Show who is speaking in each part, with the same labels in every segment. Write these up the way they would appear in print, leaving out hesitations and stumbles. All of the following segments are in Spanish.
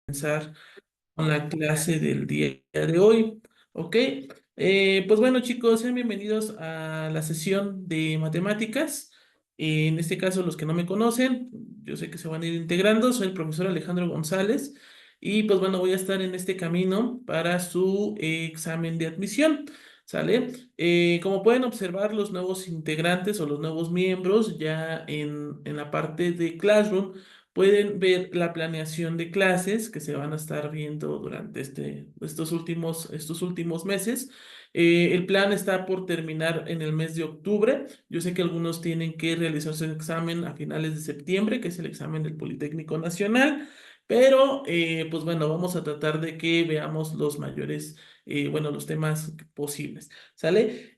Speaker 1: Comenzar con la clase del día de hoy. ¿Ok? Pues bueno, chicos, sean bienvenidos a la sesión de matemáticas. En este caso, los que no me conocen, yo sé que se van a ir integrando. Soy el profesor Alejandro González y pues bueno, voy a estar en este camino para su examen de admisión. ¿Sale? Como pueden observar, los nuevos integrantes o los nuevos miembros ya en la parte de Classroom pueden ver la planeación de clases que se van a estar viendo durante estos últimos meses. El plan está por terminar en el mes de octubre. Yo sé que algunos tienen que realizarse el examen a finales de septiembre, que es el examen del Politécnico Nacional, pero pues bueno, vamos a tratar de que veamos los mayores, bueno, los temas posibles. ¿Sale?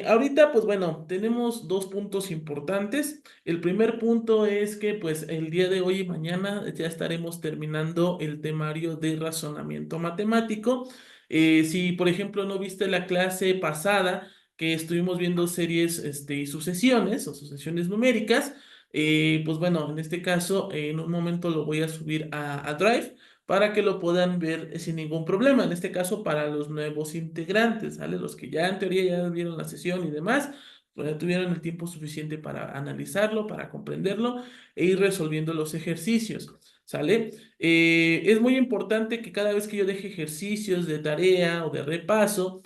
Speaker 1: Ahorita, pues bueno, tenemos dos puntos importantes. El primer punto es que pues el día de hoy y mañana ya estaremos terminando el temario de razonamiento matemático. Si por ejemplo no viste la clase pasada que estuvimos viendo series y sucesiones o sucesiones numéricas, pues bueno, en este caso en un momento lo voy a subir a Drive para que lo puedan ver sin ningún problema. En este caso para los nuevos integrantes, ¿sale? Los que ya en teoría ya vieron la sesión y demás pues ya tuvieron el tiempo suficiente para analizarlo, para comprenderlo e ir resolviendo los ejercicios, ¿sale? Es muy importante que cada vez que yo deje ejercicios de tarea o de repaso,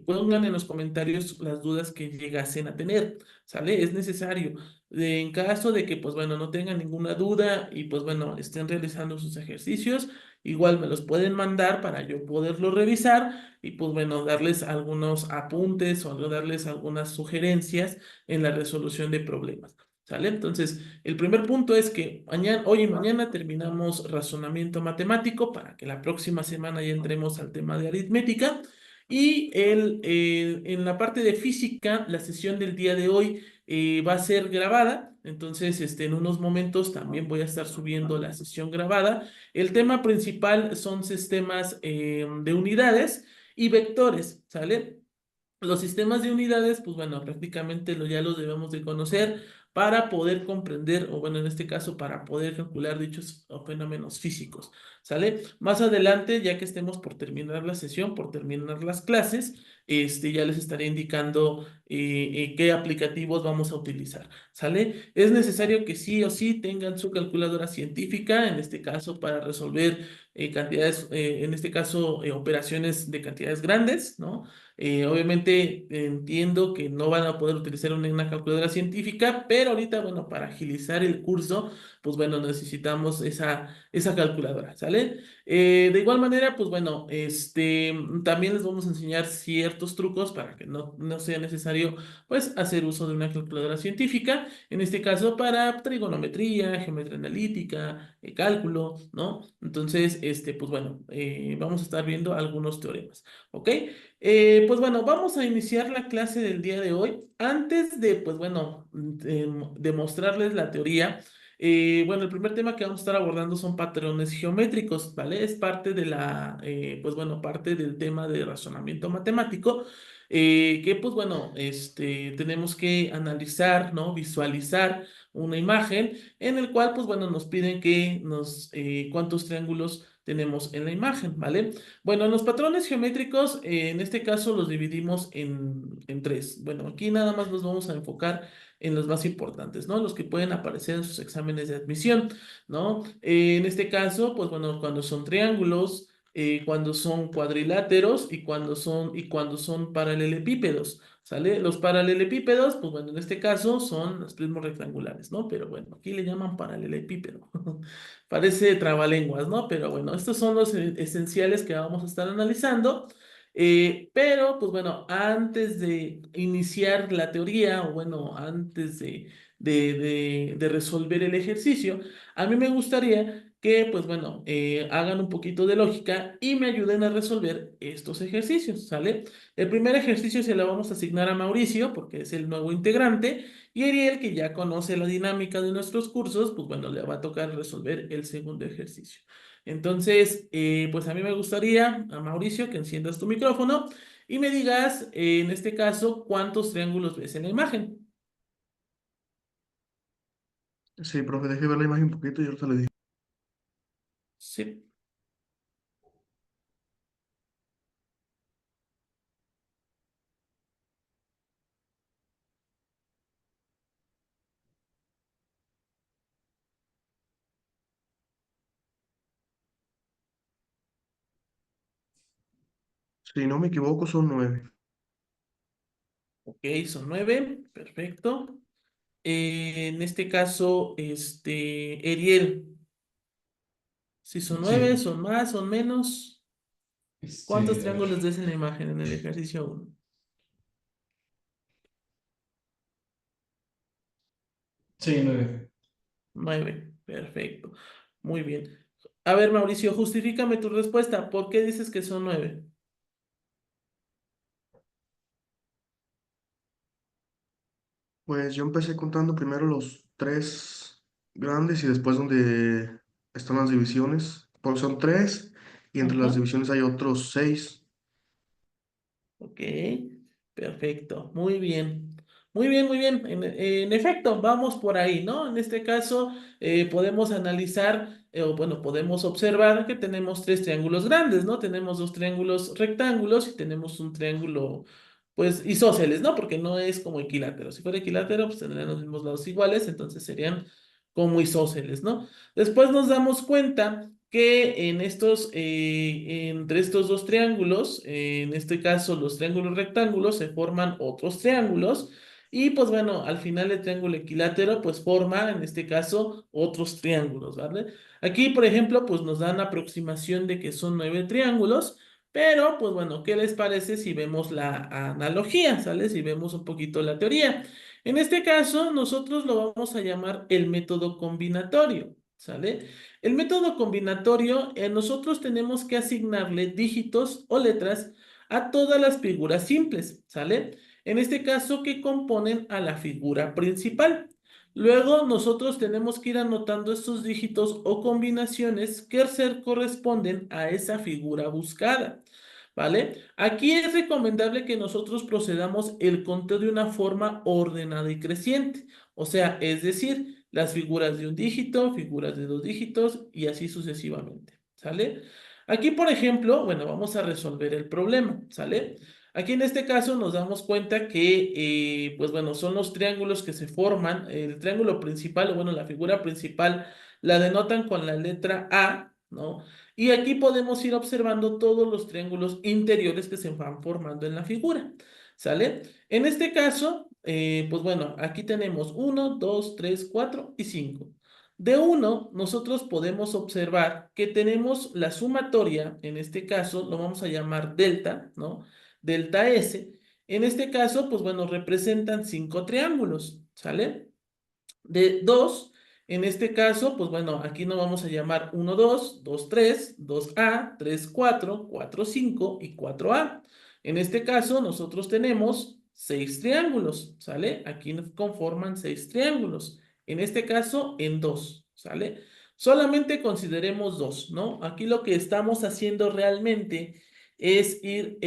Speaker 1: pongan en los comentarios las dudas que llegasen a tener, ¿sale? Es necesario. En caso de que, pues bueno, no tengan ninguna duda y pues bueno, estén realizando sus ejercicios, igual me los pueden mandar para yo poderlos revisar y pues bueno, darles algunos apuntes o darles algunas sugerencias en la resolución de problemas. ¿Sale? Entonces, el primer punto es que mañana, hoy y mañana terminamos razonamiento matemático para que la próxima semana ya entremos al tema de aritmética. Y en la parte de física, la sesión del día de hoy va a ser grabada. Entonces, en unos momentos también voy a estar subiendo la sesión grabada. El tema principal son sistemas de unidades y vectores, ¿sale? Los sistemas de unidades, pues bueno, prácticamente ya los debemos de conocer para poder comprender, o bueno, en este caso, para poder calcular dichos fenómenos físicos, ¿sale? Más adelante, ya que estemos por terminar la sesión, por terminar las clases, ya les estaré indicando qué aplicativos vamos a utilizar, ¿sale? Es necesario que sí o sí tengan su calculadora científica, en este caso, para resolver cantidades, en este caso, operaciones de cantidades grandes, ¿no? Obviamente entiendo que no van a poder utilizar una calculadora científica, pero ahorita, bueno, para agilizar el curso, pues bueno, necesitamos esa calculadora, ¿sale? De igual manera, pues bueno, también les vamos a enseñar ciertos trucos para que no sea necesario, pues, hacer uso de una calculadora científica, en este caso para trigonometría, geometría analítica, cálculo, ¿no? Entonces, pues bueno, vamos a estar viendo algunos teoremas, ¿ok? Pues bueno, vamos a iniciar la clase del día de hoy. Antes de, pues bueno, de mostrarles la teoría, bueno, el primer tema que vamos a estar abordando son patrones geométricos, ¿vale? Es parte de pues bueno, parte del tema de razonamiento matemático, que pues bueno, tenemos que analizar, ¿no? Visualizar una imagen en el cual, pues bueno, nos piden cuántos triángulos tenemos en la imagen, ¿vale? Bueno, los patrones geométricos, en este caso los dividimos en tres. Bueno, aquí nada más nos vamos a enfocar en los más importantes, ¿no? Los que pueden aparecer en sus exámenes de admisión, ¿no? En este caso, pues bueno, cuando son triángulos, cuando son cuadriláteros y cuando son paralelepípedos, ¿sale? Los paralelepípedos, pues bueno, en este caso son los prismos rectangulares, ¿no? Pero bueno, aquí le llaman paralelepípedo. Parece trabalenguas, ¿no? Pero bueno, estos son los esenciales que vamos a estar analizando. Pero, pues bueno, antes de iniciar la teoría, o bueno, antes de resolver el ejercicio, a mí me gustaría que, pues bueno, hagan un poquito de lógica y me ayuden a resolver estos ejercicios, ¿sale? El primer ejercicio se lo vamos a asignar a Mauricio, porque es el nuevo integrante. Y Ariel, que ya conoce la dinámica de nuestros cursos, pues bueno, le va a tocar resolver el segundo ejercicio. Entonces, pues a mí me gustaría, a Mauricio, que enciendas tu micrófono y me digas, en este caso, cuántos triángulos ves en la imagen.
Speaker 2: Sí, profe, deje ver la imagen un poquito y yo se le digo.
Speaker 1: Sí.
Speaker 2: Si no me equivoco, son 9.
Speaker 1: Ok, son 9. Perfecto. En este caso, Eriel, si son 9,
Speaker 3: Sí,
Speaker 1: son más, son menos. ¿Cuántos
Speaker 3: a ver.
Speaker 1: triángulos ves en la imagen en el ejercicio uno?
Speaker 3: Sí, 9.
Speaker 1: 9. Perfecto. Muy bien. A ver, Mauricio, justifícame tu respuesta. ¿Por qué dices que son 9?
Speaker 2: Pues yo empecé contando primero los tres grandes y después donde están las divisiones. Porque son tres y entre las divisiones hay otros seis.
Speaker 1: Ok, perfecto, muy bien. Muy bien, muy bien. En efecto, vamos por ahí, ¿no? En este caso, podemos analizar, o bueno, podemos observar que tenemos tres triángulos grandes, ¿no? Tenemos dos triángulos rectángulos y tenemos un triángulo, pues, isósceles, ¿no? Porque no es como equilátero. Si fuera equilátero, pues tendrían los mismos lados iguales, entonces serían como isósceles, ¿no? Después nos damos cuenta que entre estos dos triángulos, en este caso los triángulos rectángulos, se forman otros triángulos. Y pues bueno, al final el triángulo equilátero pues forma, en este caso, otros triángulos, ¿vale? Aquí, por ejemplo, pues nos dan aproximación de que son 9 triángulos, pero pues bueno, ¿qué les parece si vemos la analogía, ¿sale? Si vemos un poquito la teoría. En este caso, nosotros lo vamos a llamar el método combinatorio, ¿sale? El método combinatorio, nosotros tenemos que asignarle dígitos o letras a todas las figuras simples, ¿sale? En este caso, que componen a la figura principal. Luego, nosotros tenemos que ir anotando estos dígitos o combinaciones que corresponden a esa figura buscada, ¿vale? Aquí es recomendable que nosotros procedamos el conteo de una forma ordenada y creciente, o sea, es decir, las figuras de un dígito, figuras de dos dígitos y así sucesivamente, ¿sale? Aquí, por ejemplo, bueno, vamos a resolver el problema, ¿sale? Aquí en este caso nos damos cuenta que, pues bueno, son los triángulos que se forman, el triángulo principal, o bueno, la figura principal la denotan con la letra A, ¿no? Y aquí podemos ir observando todos los triángulos interiores que se van formando en la figura, ¿sale? En este caso, pues bueno, aquí tenemos 1, 2, 3, 4 y 5. De uno, nosotros podemos observar que tenemos la sumatoria, en este caso lo vamos a llamar delta, ¿no? Delta S. En este caso, pues bueno, representan 5 triángulos, ¿sale? De 2, en este caso, pues bueno, aquí no vamos a llamar 1, 2, 2, 3, 2A, 3, 4, 4, 5 y 4A. En este caso, nosotros tenemos 6 triángulos, ¿sale? Aquí nos conforman 6 triángulos. En este caso, en 2, ¿sale? Solamente consideremos 2, ¿no? Aquí lo que estamos haciendo realmente es ir,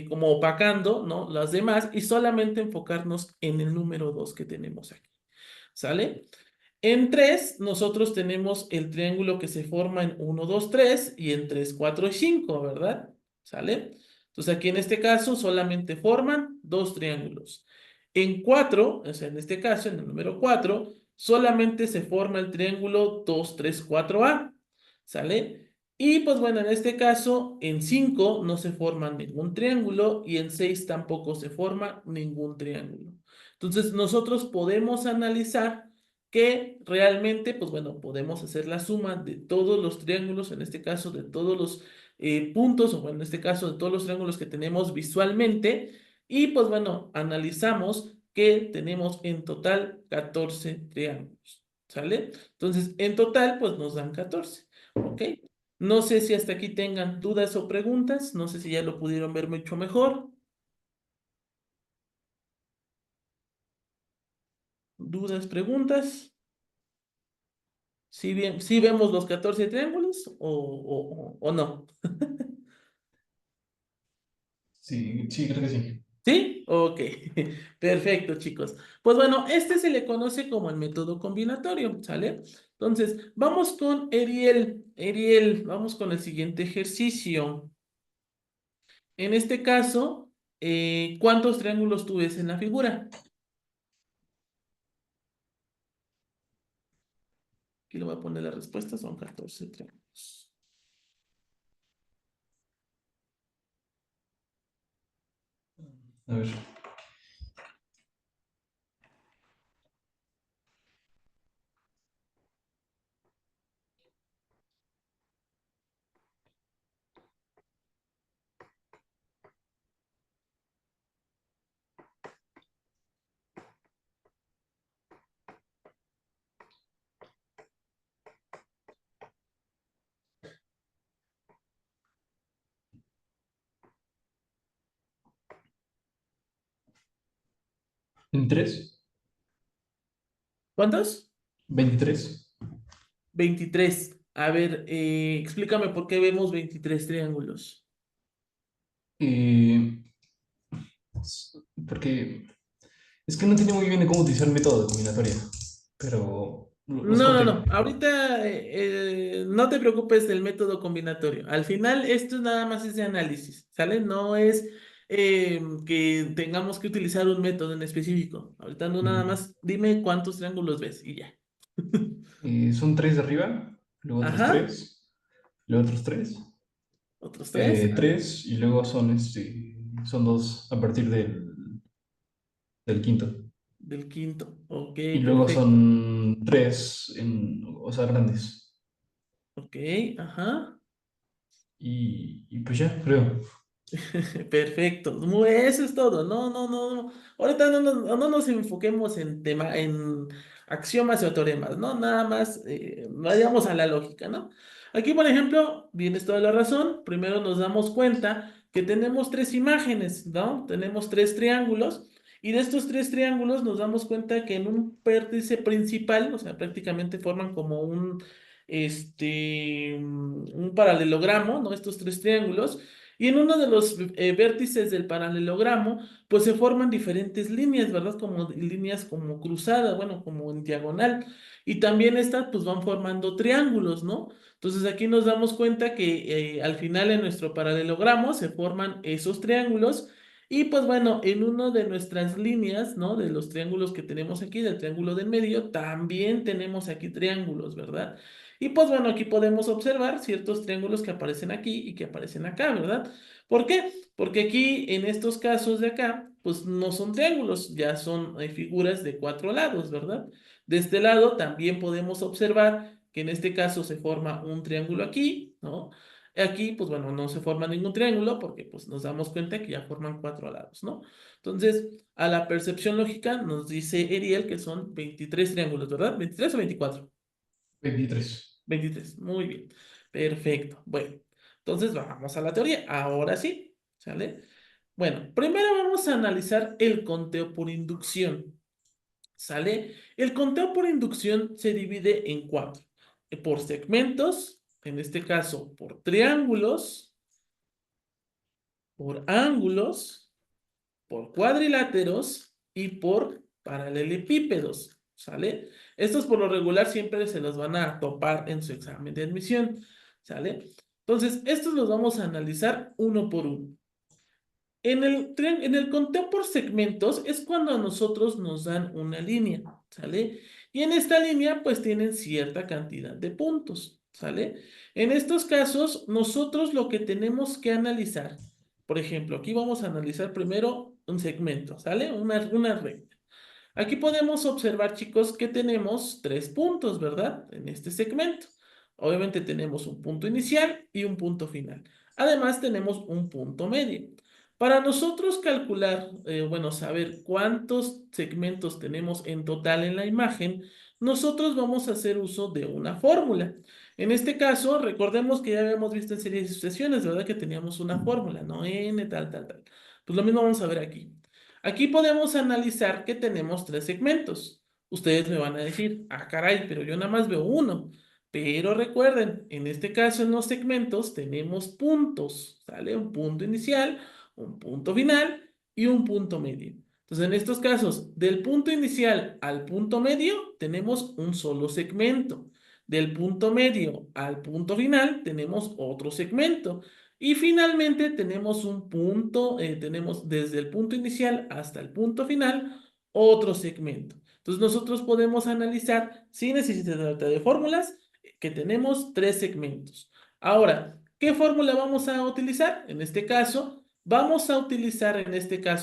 Speaker 1: como opacando, ¿no? Las demás y solamente enfocarnos en el número 2 que tenemos aquí. ¿Sale? En 3 nosotros tenemos el triángulo que se forma en 1, 2, 3 y en 3, 4 y 5, ¿verdad? ¿Sale? Entonces aquí en este caso solamente forman dos triángulos. En 4, o sea, en este caso, en el número 4 solamente se forma el triángulo 2, 3, 4A. ¿Sale? Y pues bueno, en este caso, en 5 no se forma ningún triángulo y en 6 tampoco se forma ningún triángulo. Entonces, nosotros podemos analizar que realmente, pues bueno, podemos hacer la suma de todos los triángulos, en este caso de todos los puntos, o bueno, en este caso de todos los triángulos que tenemos visualmente, y pues bueno, analizamos que tenemos en total 14 triángulos, ¿sale? Entonces, en total, pues nos dan 14, ¿ok? No sé si hasta aquí tengan dudas o preguntas, no sé si ya lo pudieron ver mucho mejor. ¿Dudas, preguntas? ¿Sí, bien, sí vemos los 14 triángulos o no?
Speaker 3: Sí, sí, creo que sí.
Speaker 1: ¿Sí? Ok, perfecto, chicos. Pues bueno, este se le conoce como el método combinatorio, ¿sale? Entonces, vamos con Eriel. Eriel, vamos con el siguiente ejercicio. En este caso, ¿cuántos triángulos tú ves en la figura? Aquí le voy a poner la respuesta, son 14 triángulos.
Speaker 3: A ver. ¿23?
Speaker 1: ¿Cuántos?
Speaker 3: 23.
Speaker 1: 23. A ver, explícame por qué vemos 23 triángulos.
Speaker 3: Eh, porque es que no entiendo muy bien de cómo utilizar el método de combinatoria, pero los
Speaker 1: No, no,
Speaker 3: conté.
Speaker 1: no. Ahorita no te preocupes del método combinatorio. Al final, esto nada más es de análisis, ¿sale? No es que tengamos que utilizar un método en específico. Ahorita no, nada
Speaker 3: Ujú.
Speaker 1: más dime cuántos triángulos ves y ya.
Speaker 3: Son tres de arriba, luego otros
Speaker 1: Ajá.
Speaker 3: tres, luego otros tres,
Speaker 1: ¿Otros tres? Ah,
Speaker 3: tres, y luego son dos a partir del quinto.
Speaker 1: del quinto. Ok,
Speaker 3: Y luego
Speaker 1: perfecto.
Speaker 3: son tres, o sea, grandes.
Speaker 1: Ok, ajá.
Speaker 3: Y pues ya, creo.
Speaker 1: Perfecto, eso es todo. No, no, no, no. Ahorita no nos enfoquemos en tema, en axiomas o teoremas, ¿no? Nada más vayamos a la lógica, ¿no? Aquí, por ejemplo, tienes toda la razón. Primero nos damos cuenta que tenemos tres imágenes, ¿no? Tenemos tres triángulos. Y de estos tres triángulos nos damos cuenta que en un vértice principal, o sea, prácticamente forman como un paralelogramo, ¿no? Estos tres triángulos. Y en uno de los vértices del paralelogramo, pues se forman diferentes líneas, ¿verdad? Como líneas como cruzadas, bueno, como en diagonal. Y también estas, pues van formando triángulos, ¿no? Entonces aquí nos damos cuenta que al final en nuestro paralelogramo se forman esos triángulos. Y pues bueno, en una de nuestras líneas, ¿no? De los triángulos que tenemos aquí, del triángulo del medio, también tenemos aquí triángulos, ¿verdad? Y pues bueno, aquí podemos observar ciertos triángulos que aparecen aquí y que aparecen acá, ¿verdad? ¿Por qué? Porque aquí, en estos casos de acá, pues no son triángulos, ya son figuras de cuatro lados, ¿verdad? De este lado también podemos observar que en este caso se forma un triángulo aquí, ¿no? Aquí, pues bueno, no se forma ningún triángulo porque pues nos damos cuenta que ya forman cuatro lados, ¿no? Entonces, a la percepción lógica nos dice Eriel que son 23 triángulos, ¿verdad? ¿23 o 24?
Speaker 3: 23.
Speaker 1: 23, muy bien. Perfecto. Bueno, entonces vamos a la teoría. Ahora sí, ¿sale? Bueno, primero vamos a analizar el conteo por inducción, ¿sale? El conteo por inducción se divide en cuatro. Por segmentos, en este caso por triángulos, por ángulos, por cuadriláteros y por paralelepípedos, ¿sale? Estos por lo regular siempre se los van a topar en su examen de admisión, ¿sale? Entonces, estos los vamos a analizar uno por uno. En el conteo por segmentos es cuando a nosotros nos dan una línea, ¿sale? Y en esta línea pues tienen cierta cantidad de puntos, ¿sale? En estos casos nosotros lo que tenemos que analizar, por ejemplo, aquí vamos a analizar primero un segmento, ¿sale? Una recta. Aquí podemos observar, chicos, que tenemos tres puntos, ¿verdad? En este segmento. Obviamente tenemos un punto inicial y un punto final. Además tenemos un punto medio. Para nosotros calcular, bueno, saber cuántos segmentos tenemos en total en la imagen, nosotros vamos a hacer uso de una fórmula. En este caso, recordemos que ya habíamos visto en series de sucesiones, ¿verdad? Que teníamos una fórmula, ¿no? N, tal, tal, tal. Pues lo mismo vamos a ver aquí. Aquí podemos analizar que tenemos tres segmentos. Ustedes me van a decir, ah, caray, pero yo nada más veo uno. Pero recuerden, en este caso en los segmentos tenemos puntos, ¿sale? Un punto inicial, un punto final y un punto medio. Entonces, en estos casos, del punto inicial al punto medio, tenemos un solo segmento. Del punto medio al punto final tenemos otro segmento. Y finalmente tenemos un punto, tenemos desde el punto inicial hasta el punto final otro segmento. Entonces nosotros podemos analizar, sin necesidad de fórmulas, que tenemos tres segmentos. Ahora, ¿qué fórmula vamos a utilizar? En este caso, vamos a utilizar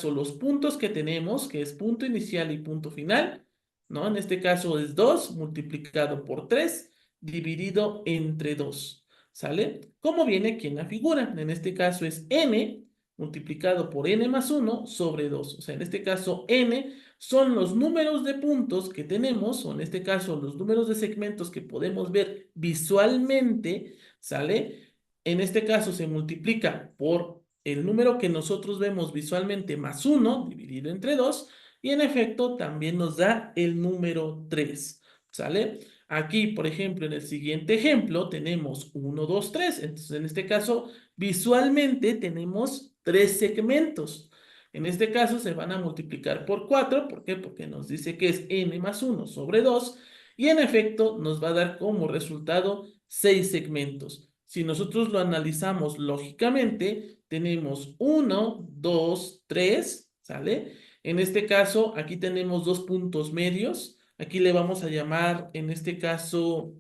Speaker 1: los puntos que tenemos, que es punto inicial y punto final, ¿no? En este caso es 2 multiplicado por 3 dividido entre 2, ¿sale? Como viene aquí en la figura, en este caso es n multiplicado por n más 1 sobre 2. O sea, en este caso n son los números de puntos que tenemos, o en este caso los números de segmentos que podemos ver visualmente, ¿sale? En este caso se multiplica por el número que nosotros vemos visualmente más 1 dividido entre 2 y en efecto también nos da el número 3, ¿sale? Aquí, por ejemplo, en el siguiente ejemplo tenemos 1, 2, 3. Entonces, en este caso, visualmente tenemos tres segmentos. En este caso se van a multiplicar por 4. ¿Por qué? Porque nos dice que es n más 1 sobre 2 y en efecto nos va a dar como resultado 6 segmentos. Si nosotros lo analizamos lógicamente, tenemos 1, 2, 3, ¿sale? En este caso, aquí tenemos dos puntos medios. Aquí le vamos a llamar, en este caso,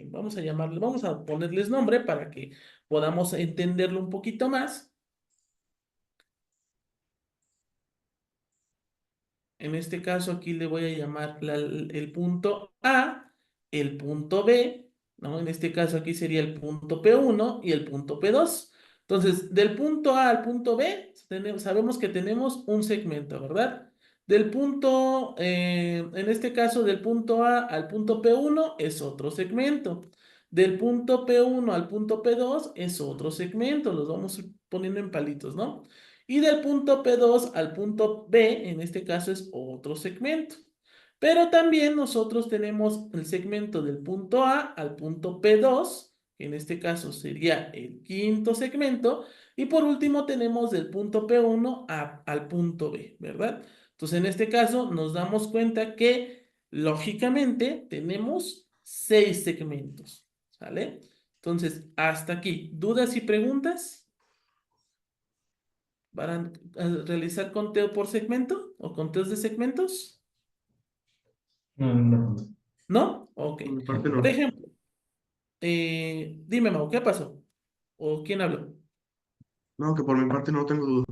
Speaker 1: vamos a ponerles nombre para que podamos entenderlo un poquito más. En este caso aquí le voy a llamar el punto A, el punto B, ¿no? En este caso aquí sería el punto P1 y el punto P2. Entonces, del punto A al punto B, sabemos que tenemos un segmento, ¿verdad? En este caso, del punto A al punto P1 es otro segmento. Del punto P1 al punto P2 es otro segmento, los vamos poniendo en palitos, ¿no? Y del punto P2 al punto B, en este caso es otro segmento. Pero también nosotros tenemos el segmento del punto A al punto P2, que en este caso sería el quinto segmento. Y por último tenemos del punto P1 al punto B, ¿verdad? Entonces en este caso nos damos cuenta que lógicamente tenemos 6 segmentos, ¿sale? Entonces hasta aquí, ¿dudas y preguntas? ¿Para realizar conteo por segmento o conteos de segmentos?
Speaker 3: No, no.
Speaker 1: ¿No? Ok.
Speaker 2: Por mi parte
Speaker 1: Por
Speaker 2: no.
Speaker 1: ejemplo, dime, Mau, ¿qué pasó? ¿O quién habló?
Speaker 2: No, que por mi parte no tengo duda.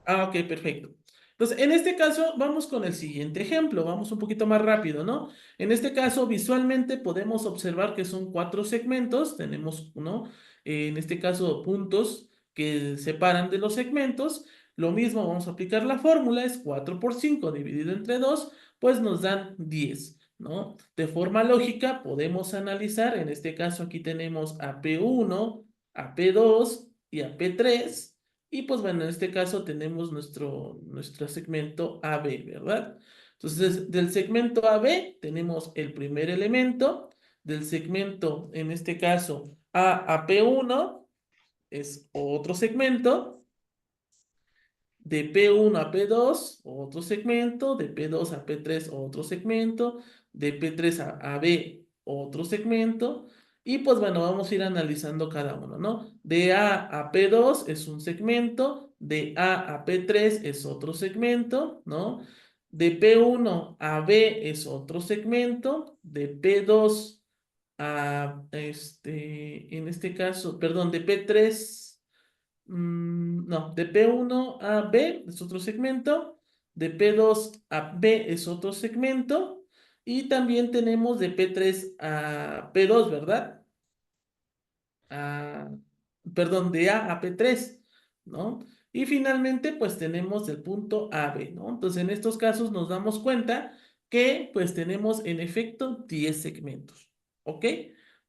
Speaker 1: Ah, ok, perfecto. Entonces, en este caso, vamos con el siguiente ejemplo. Vamos un poquito más rápido, ¿no? En este caso, visualmente podemos observar que son 4 segmentos. Tenemos, ¿no? En este caso, puntos que separan de los segmentos. Lo mismo, vamos a aplicar la fórmula. Es 4 por 5 dividido entre 2, pues nos dan 10, ¿no? De forma lógica, podemos analizar. En este caso, aquí tenemos a P1, a P2 y a P3. Y pues bueno, en este caso tenemos nuestro segmento AB, ¿verdad? Entonces, del segmento AB tenemos el primer elemento, del segmento, en este caso, A a P1 es otro segmento, de P1 a P2 otro segmento, de P2 a P3 otro segmento, de P3 a B otro segmento, y pues bueno, vamos a ir analizando cada uno, ¿no? De A a P2 es un segmento, de A a P3 es otro segmento, ¿no? De P1 a B es otro segmento, de P2 a, en este caso, perdón, de P3. No, de P1 a B es otro segmento, de P2 a B es otro segmento, y también tenemos de P3 a P2, ¿verdad? A- Perdón, de A a P3, ¿no? Y finalmente, pues tenemos el punto AB, ¿no? Entonces, en estos casos nos damos cuenta que, pues, tenemos en efecto 10 segmentos, ¿ok?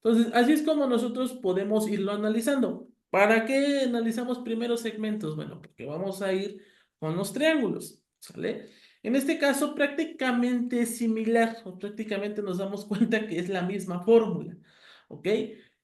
Speaker 1: Entonces, así es como nosotros podemos irlo analizando. ¿Para qué analizamos primero segmentos? Bueno, porque vamos a ir con los triángulos, ¿sale? En este caso, prácticamente es similar, o prácticamente nos damos cuenta que es la misma fórmula, ¿ok?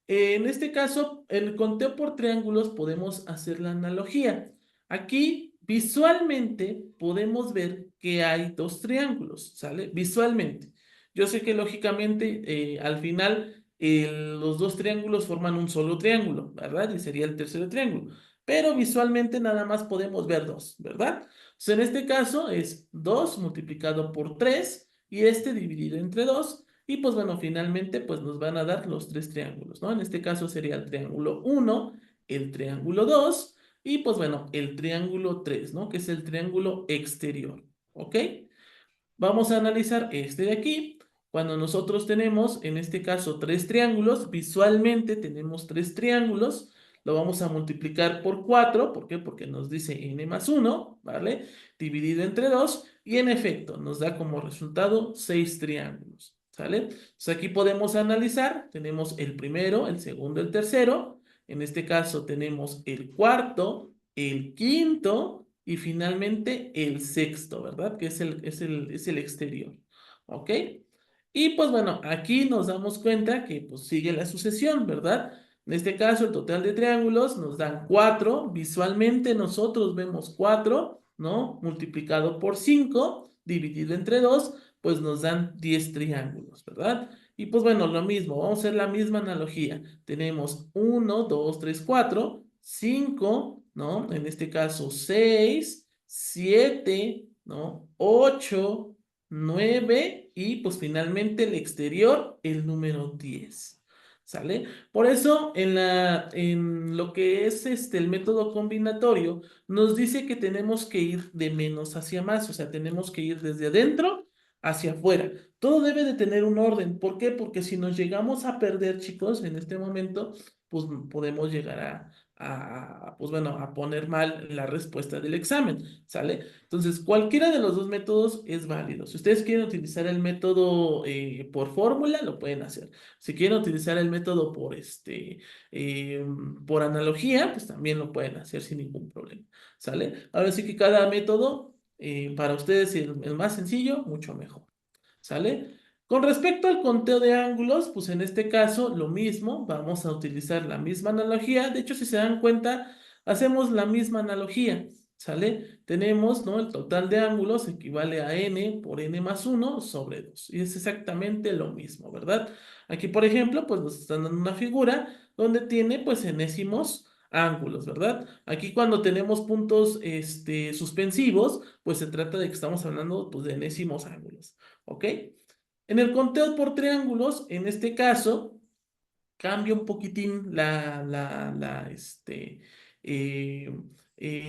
Speaker 1: En este caso, el conteo por triángulos podemos hacer la analogía. Aquí, visualmente, podemos ver que hay dos triángulos, ¿sale? Visualmente. Yo sé que lógicamente, al final, los dos triángulos forman un solo triángulo, ¿verdad? Y sería el tercer triángulo. Pero visualmente nada más podemos ver dos, ¿verdad? Entonces, en este caso es 2 multiplicado por 3 y este dividido entre 2. Y pues bueno, finalmente pues nos van a dar los tres triángulos, ¿no? En este caso sería el triángulo 1, el triángulo 2 y pues bueno, el triángulo 3, ¿no? Que es el triángulo exterior, ¿ok? Vamos a analizar este de aquí. Cuando nosotros tenemos, en este caso, tres triángulos, visualmente tenemos tres triángulos, lo vamos a multiplicar por 4. ¿Por qué? Porque nos dice n más 1, ¿vale? Dividido entre 2, y en efecto, nos da como resultado 6 triángulos, ¿sale? Entonces aquí podemos analizar, tenemos el primero, el segundo, el tercero, en este caso tenemos el cuarto, el quinto, y finalmente el sexto, ¿verdad? Que es el exterior, ¿ok? Y pues bueno, aquí nos damos cuenta que pues sigue la sucesión, ¿verdad? En este caso, el total de triángulos nos dan 4. Visualmente nosotros vemos 4, ¿no? Multiplicado por 5, dividido entre 2, pues nos dan 10 triángulos, ¿verdad? Y pues bueno, lo mismo, vamos a hacer la misma analogía. Tenemos 1, 2, 3, 4, 5, ¿no? En este caso 6, 7, ¿no? 8, 9 y pues finalmente el exterior, el número 10. ¿Sale? Por eso en lo que es el método combinatorio, nos dice que tenemos que ir de menos hacia más, o sea, tenemos que ir desde adentro hacia afuera. Todo debe de tener un orden. ¿Por qué? Porque si nos llegamos a perder, chicos, en este momento, pues podemos llegar pues bueno, a poner mal la respuesta del examen, ¿sale? Entonces, cualquiera de los dos métodos es válido. Si ustedes quieren utilizar el método por fórmula, lo pueden hacer. Si quieren utilizar el método eh, por analogía, pues también lo pueden hacer sin ningún problema, ¿sale? Ahora sí que cada método, para ustedes, el más sencillo, mucho mejor. ¿Sale? Con respecto al conteo de ángulos, pues en este caso lo mismo, vamos a utilizar la misma analogía. De hecho, si se dan cuenta, hacemos la misma analogía, ¿sale? Tenemos, ¿no? El total de ángulos equivale a n por n más 1 sobre 2. Y es exactamente lo mismo, ¿verdad? Aquí, por ejemplo, pues nos están dando una figura donde tiene, pues, enésimos ángulos, ¿verdad? Aquí cuando tenemos puntos suspensivos, pues se trata de que estamos hablando, pues, de enésimos ángulos. ¿Ok? En el conteo por triángulos, en este caso, cambia un poquitín eh,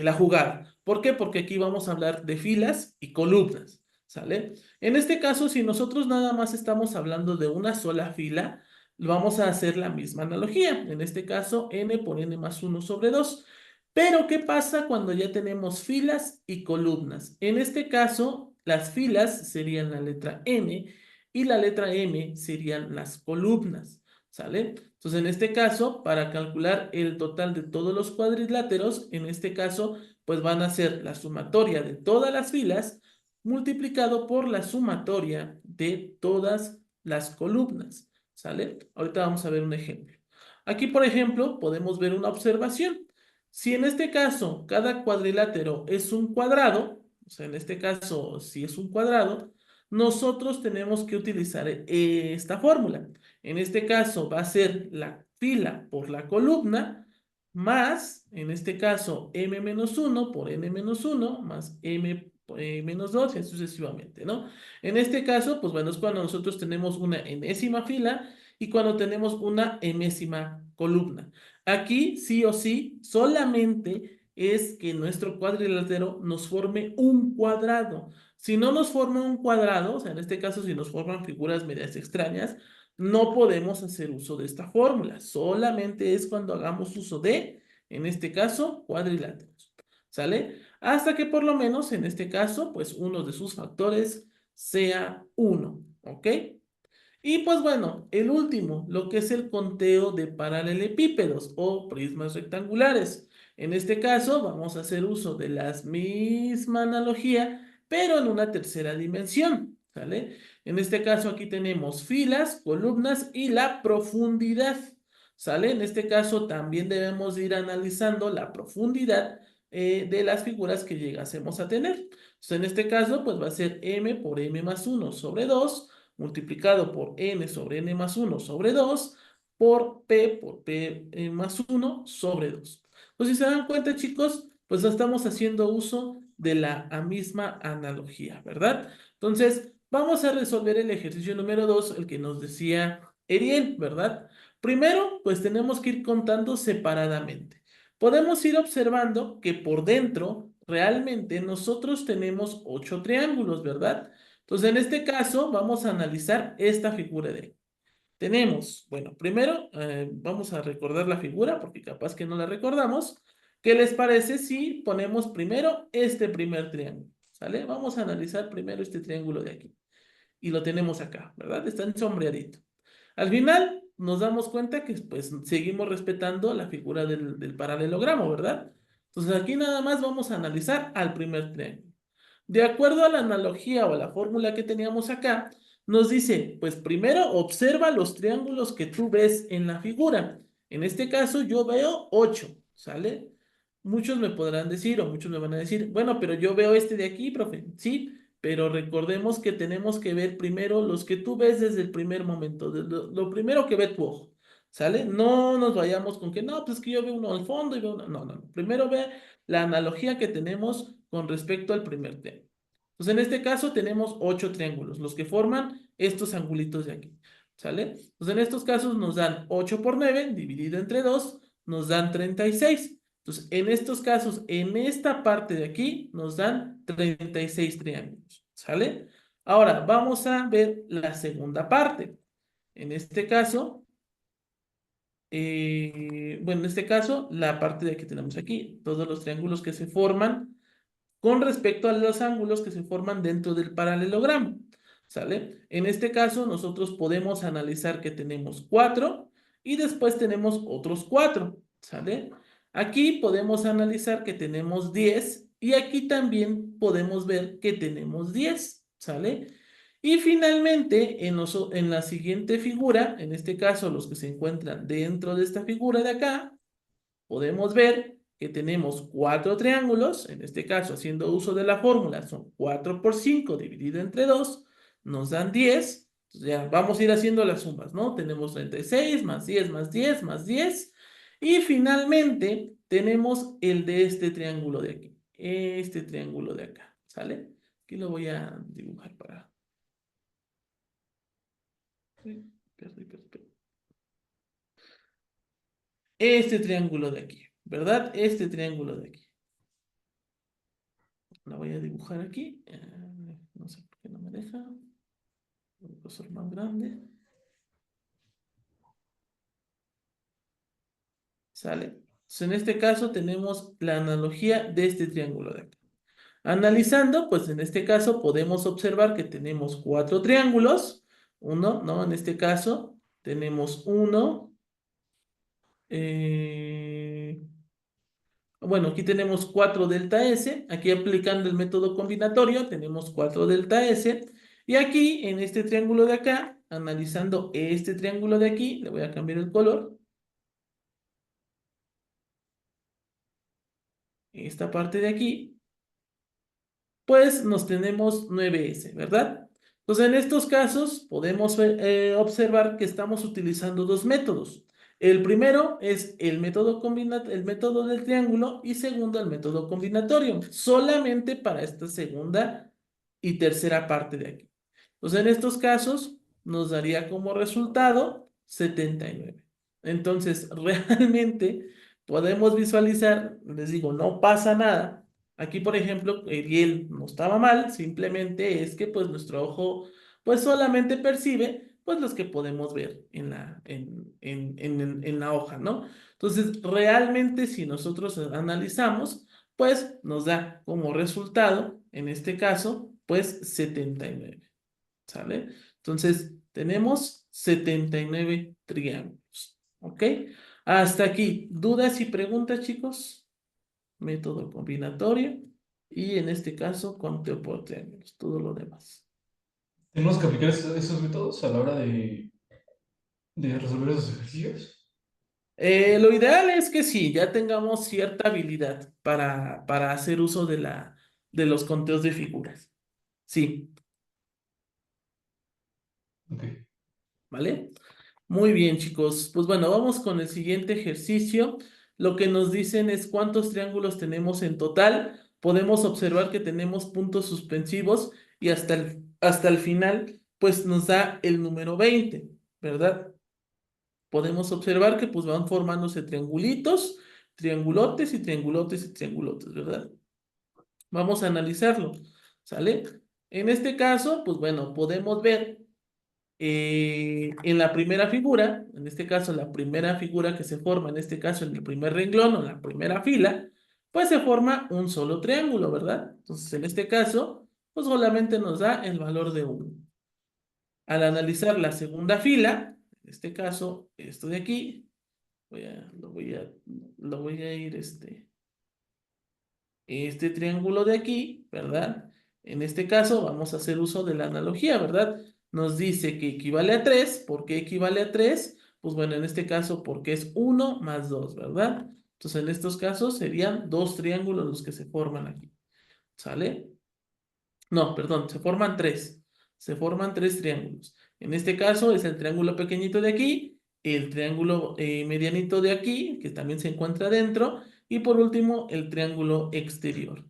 Speaker 1: la jugada. ¿Por qué? Porque aquí vamos a hablar de filas y columnas, ¿sale? En este caso, si nosotros nada más estamos hablando de una sola fila, vamos a hacer la misma analogía. En este caso, n por n más 1 sobre 2. Pero, ¿qué pasa cuando ya tenemos filas y columnas? En este caso, las filas serían la letra n y la letra m serían las columnas, ¿sale? Entonces, en este caso, para calcular el total de todos los cuadriláteros, en este caso, pues van a ser la sumatoria de todas las filas multiplicado por la sumatoria de todas las columnas, ¿sale? Ahorita vamos a ver un ejemplo. Aquí, por ejemplo, podemos ver una observación. Si en este caso cada cuadrilátero es un cuadrado, o sea, en este caso, si es un cuadrado, nosotros tenemos que utilizar esta fórmula. En este caso va a ser la fila por la columna más, en este caso, m menos 1 por n menos 1 más m menos 2 y así sucesivamente, ¿no? En este caso, pues bueno, es cuando nosotros tenemos una enésima fila y cuando tenemos una enésima columna. Aquí, sí o sí, solamente es que nuestro cuadrilátero nos forme un cuadrado. Si no nos forma un cuadrado, o sea, en este caso, si nos forman figuras medias extrañas, no podemos hacer uso de esta fórmula. Solamente es cuando hagamos uso de, en este caso, cuadriláteros. ¿Sale? Hasta que por lo menos, en este caso, pues uno de sus factores sea 1. ¿Ok? Y pues bueno, el último, lo que es el conteo de paralelepípedos o prismas rectangulares. En este caso vamos a hacer uso de la misma analogía, pero en una tercera dimensión, ¿sale? En este caso aquí tenemos filas, columnas y la profundidad, ¿sale? En este caso también debemos ir analizando la profundidad de las figuras que llegásemos a tener. Entonces, en este caso, pues va a ser m por m más 1 sobre 2 multiplicado por n sobre n más 1 sobre 2 por p más 1 sobre 2. Entonces, si se dan cuenta, chicos, pues estamos haciendo uso de la misma analogía, ¿verdad? Entonces, vamos a resolver el ejercicio número 2, el que nos decía Eriel, ¿verdad? Primero, pues tenemos que ir contando separadamente. Podemos ir observando que por dentro, realmente, nosotros tenemos 8 triángulos, ¿verdad? Entonces, en este caso, vamos a analizar esta figura de ahí. Tenemos, bueno, primero vamos a recordar la figura porque capaz que no la recordamos. ¿Qué les parece si ponemos primero este primer triángulo? ¿Sale? Vamos a analizar primero este triángulo de aquí. Y lo tenemos acá, ¿verdad? Está ensombreadito. Al final nos damos cuenta que pues seguimos respetando la figura del paralelogramo, ¿verdad? Entonces aquí nada más vamos a analizar al primer triángulo. De acuerdo a la analogía o a la fórmula que teníamos acá, nos dice, pues primero observa los triángulos que tú ves en la figura. En este caso yo veo 8, ¿sale? Muchos me podrán decir o muchos me van a decir, bueno, pero yo veo este de aquí, profe. Sí, pero recordemos que tenemos que ver primero los que tú ves desde el primer momento, lo primero que ve tu ojo, ¿sale? No nos vayamos con que, no, pues es que yo veo uno al fondo y veo uno. No, no, no. Primero ve la analogía que tenemos con respecto al primer triángulo. Entonces, en este caso tenemos 8 triángulos, los que forman estos angulitos de aquí, ¿sale? Entonces, en estos casos nos dan 8 por 9, dividido entre 2, nos dan 36. Entonces, en estos casos, en esta parte de aquí, nos dan 36 triángulos, ¿sale? Ahora, vamos a ver la segunda parte. En este caso, bueno, en este caso, la parte de que tenemos aquí, todos los triángulos que se forman con respecto a los ángulos que se forman dentro del paralelogramo, ¿sale? En este caso, nosotros podemos analizar que tenemos 4 y después tenemos otros 4, ¿sale? Aquí podemos analizar que tenemos 10 y aquí también podemos ver que tenemos 10, ¿sale? Y finalmente, en la siguiente figura, en este caso los que se encuentran dentro de esta figura de acá, podemos ver que tenemos 4 triángulos, en este caso haciendo uso de la fórmula, son 4 por 5 dividido entre 2, nos dan 10. Entonces ya vamos a ir haciendo las sumas, ¿no? Tenemos 36 más 10 más 10 más 10 y finalmente tenemos el de este triángulo de aquí, este triángulo de acá, ¿sale? Aquí lo voy a dibujar para... Este triángulo de aquí, ¿verdad? Este triángulo de aquí. La voy a dibujar aquí. No sé por qué no me deja. Un cursor más grande. Sale. Entonces, en este caso tenemos la analogía de este triángulo de acá. Analizando, pues en este caso podemos observar que tenemos 4 triángulos. Uno, ¿no? En este caso tenemos uno. eh, Bueno, aquí tenemos 4 delta S, aquí aplicando el método combinatorio tenemos 4 delta S, y aquí en este triángulo de acá, analizando este triángulo de aquí, le voy a cambiar el color, esta parte de aquí, pues nos tenemos 9S, ¿verdad? Entonces, en estos casos podemos observar que estamos utilizando dos métodos. El primero es el método del triángulo y segundo, el método combinatorio, solamente para esta segunda y tercera parte de aquí. Entonces, en estos casos nos daría como resultado 79. Entonces, realmente podemos visualizar, les digo, no pasa nada. Aquí, por ejemplo, Ariel no estaba mal, simplemente es que pues nuestro ojo pues solamente percibe pues los que podemos ver en la hoja, ¿no? Entonces, realmente si nosotros analizamos, pues nos da como resultado, en este caso, pues 79, ¿sale? Entonces, tenemos 79 triángulos, ¿ok? Hasta aquí, ¿dudas y preguntas, chicos? Método combinatorio y en este caso conteo por triángulos, todo lo demás.
Speaker 3: ¿Tenemos que aplicar esos métodos a la hora de resolver esos ejercicios?
Speaker 1: Lo ideal es que sí, ya tengamos cierta habilidad para hacer uso de los conteos de figuras. Sí,
Speaker 3: Ok.
Speaker 1: ¿Vale? Muy bien, chicos. Pues bueno, vamos con el siguiente ejercicio. Lo que nos dicen es cuántos triángulos tenemos en total. Podemos observar que tenemos puntos suspensivos y hasta el final, pues nos da el número 20, ¿verdad? Podemos observar que pues van formándose triangulitos, triangulotes y triangulotes y triangulotes, ¿verdad? Vamos a analizarlo, ¿sale? En este caso, pues bueno, podemos ver en la primera figura, en este caso la primera figura que se forma, en este caso en el primer renglón o la primera fila, pues se forma un solo triángulo, ¿verdad? Entonces en este caso, pues solamente nos da el valor de 1. Al analizar la segunda fila, en este caso, esto de aquí, lo voy a ir este triángulo de aquí, ¿verdad? En este caso vamos a hacer uso de la analogía, ¿verdad? Nos dice que equivale a 3. ¿Por qué equivale a 3? Pues bueno, en este caso porque es 1 más 2, ¿verdad? Entonces en estos casos serían dos triángulos los que se forman aquí, ¿sale? No, perdón, se forman tres. Se forman tres triángulos. En este caso es el triángulo pequeñito de aquí, el triángulo medianito de aquí, que también se encuentra dentro, y por último el triángulo exterior.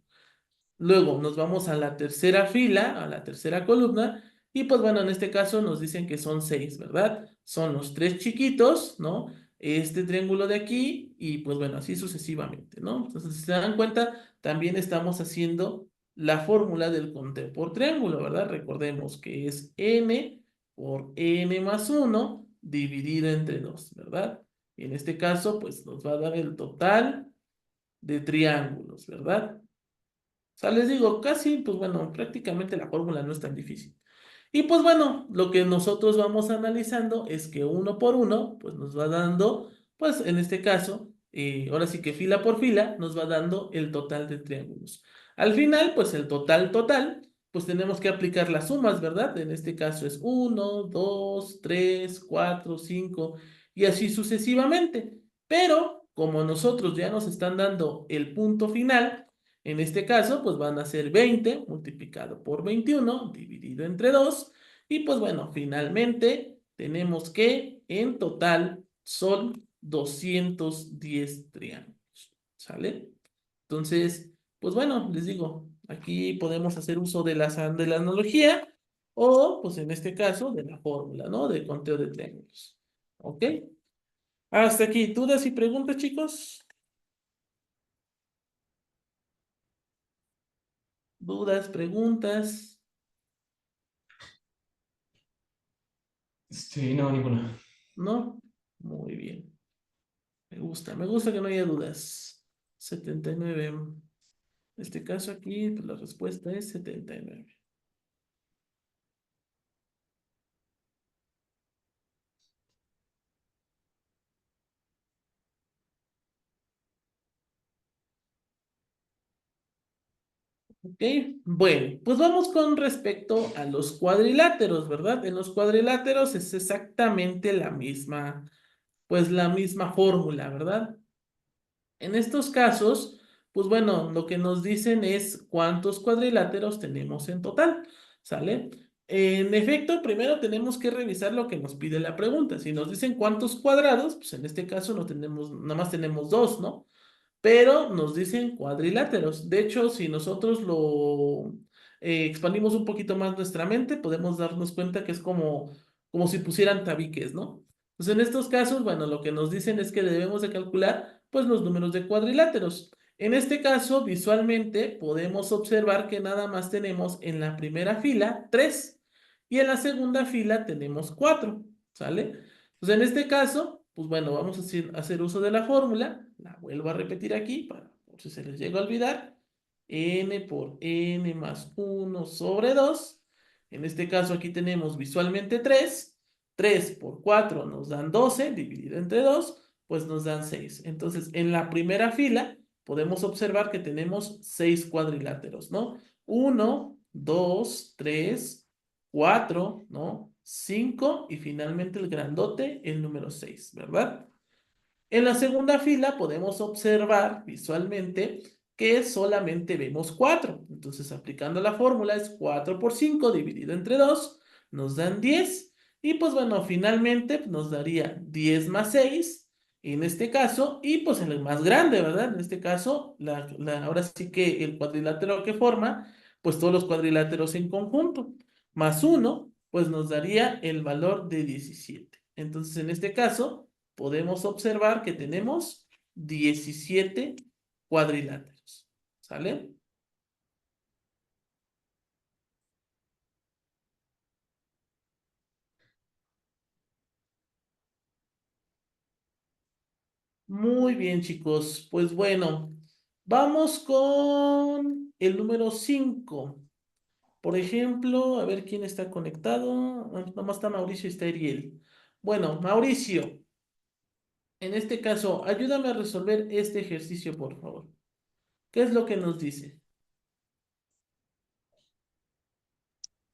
Speaker 1: Luego nos vamos a la tercera fila, a la tercera columna, y pues bueno, en este caso nos dicen que son 6, ¿verdad? Son los tres chiquitos, ¿no? Este triángulo de aquí, y pues bueno, así sucesivamente, ¿no? Entonces, si se dan cuenta, también estamos haciendo la fórmula del conteo por triángulo, ¿verdad? Recordemos que es n por n más 1 dividido entre 2, ¿verdad? Y en este caso, pues nos va a dar el total de triángulos, ¿verdad? O sea, les digo, casi, pues bueno, prácticamente la fórmula no es tan difícil. Y pues bueno, lo que nosotros vamos analizando es que uno por uno, pues nos va dando, pues en este caso, ahora sí que fila por fila, nos va dando el total de triángulos. Al final, pues el total, pues tenemos que aplicar las sumas, ¿verdad? En este caso es 1, 2, 3, 4, 5 y así sucesivamente. Pero como nosotros ya nos están dando el punto final, en este caso, pues van a ser 20 multiplicado por 21 dividido entre 2. Y pues bueno, finalmente tenemos que en total son 210 triángulos. ¿Sale? Entonces, pues bueno, les digo, aquí podemos hacer uso de la analogía o, pues en este caso, de la fórmula, ¿no? De conteo de triángulos. ¿Ok? Hasta aquí, ¿dudas y preguntas, chicos? ¿Dudas, preguntas?
Speaker 3: Sí, no, ninguna.
Speaker 1: ¿No? Muy bien. Me gusta que no haya dudas. 79. En este caso aquí, pues la respuesta es 79. Ok, bueno, pues vamos con respecto a los cuadriláteros, ¿verdad? En los cuadriláteros es exactamente pues la misma fórmula, ¿verdad? En estos casos, pues bueno, lo que nos dicen es cuántos cuadriláteros tenemos en total, ¿sale? En efecto, primero tenemos que revisar lo que nos pide la pregunta. Si nos dicen cuántos cuadrados, pues en este caso no tenemos, nada más tenemos dos, ¿no? Pero nos dicen cuadriláteros. De hecho, si nosotros lo expandimos un poquito más nuestra mente, podemos darnos cuenta que es como si pusieran tabiques, ¿no? Pues en estos casos, bueno, lo que nos dicen es que debemos de calcular, pues, los números de cuadriláteros. En este caso, visualmente, podemos observar que nada más tenemos en la primera fila 3 y en la segunda fila tenemos 4, ¿sale? Pues en este caso, pues bueno, vamos a hacer uso de la fórmula. La vuelvo a repetir aquí para por si se les llega a olvidar. N por n más 1 sobre 2. En este caso aquí tenemos visualmente 3. 3 por 4 nos dan 12, dividido entre 2, pues nos dan 6. Entonces, en la primera fila podemos observar que tenemos 6 cuadriláteros, ¿no? 1, 2, 3, 4, ¿no? 5 y finalmente el grandote, el número 6, ¿verdad? En la segunda fila podemos observar visualmente que solamente vemos 4. Entonces, aplicando la fórmula es 4 por 5 dividido entre 2, nos dan 10. Y pues bueno, finalmente pues, nos daría 10 más 6 en este caso, y pues el más grande, ¿verdad? En este caso, ahora sí que el cuadrilátero que forma, pues todos los cuadriláteros en conjunto, más uno, pues nos daría el valor de 17. Entonces, en este caso, podemos observar que tenemos 17 cuadriláteros, ¿sale? Muy bien, chicos. Pues bueno, vamos con el número 5. Por ejemplo, a ver quién está conectado. Ah, nomás está Mauricio y está Ariel. Bueno, Mauricio, en este caso, ayúdame a resolver este ejercicio, por favor. ¿Qué es lo que nos dice?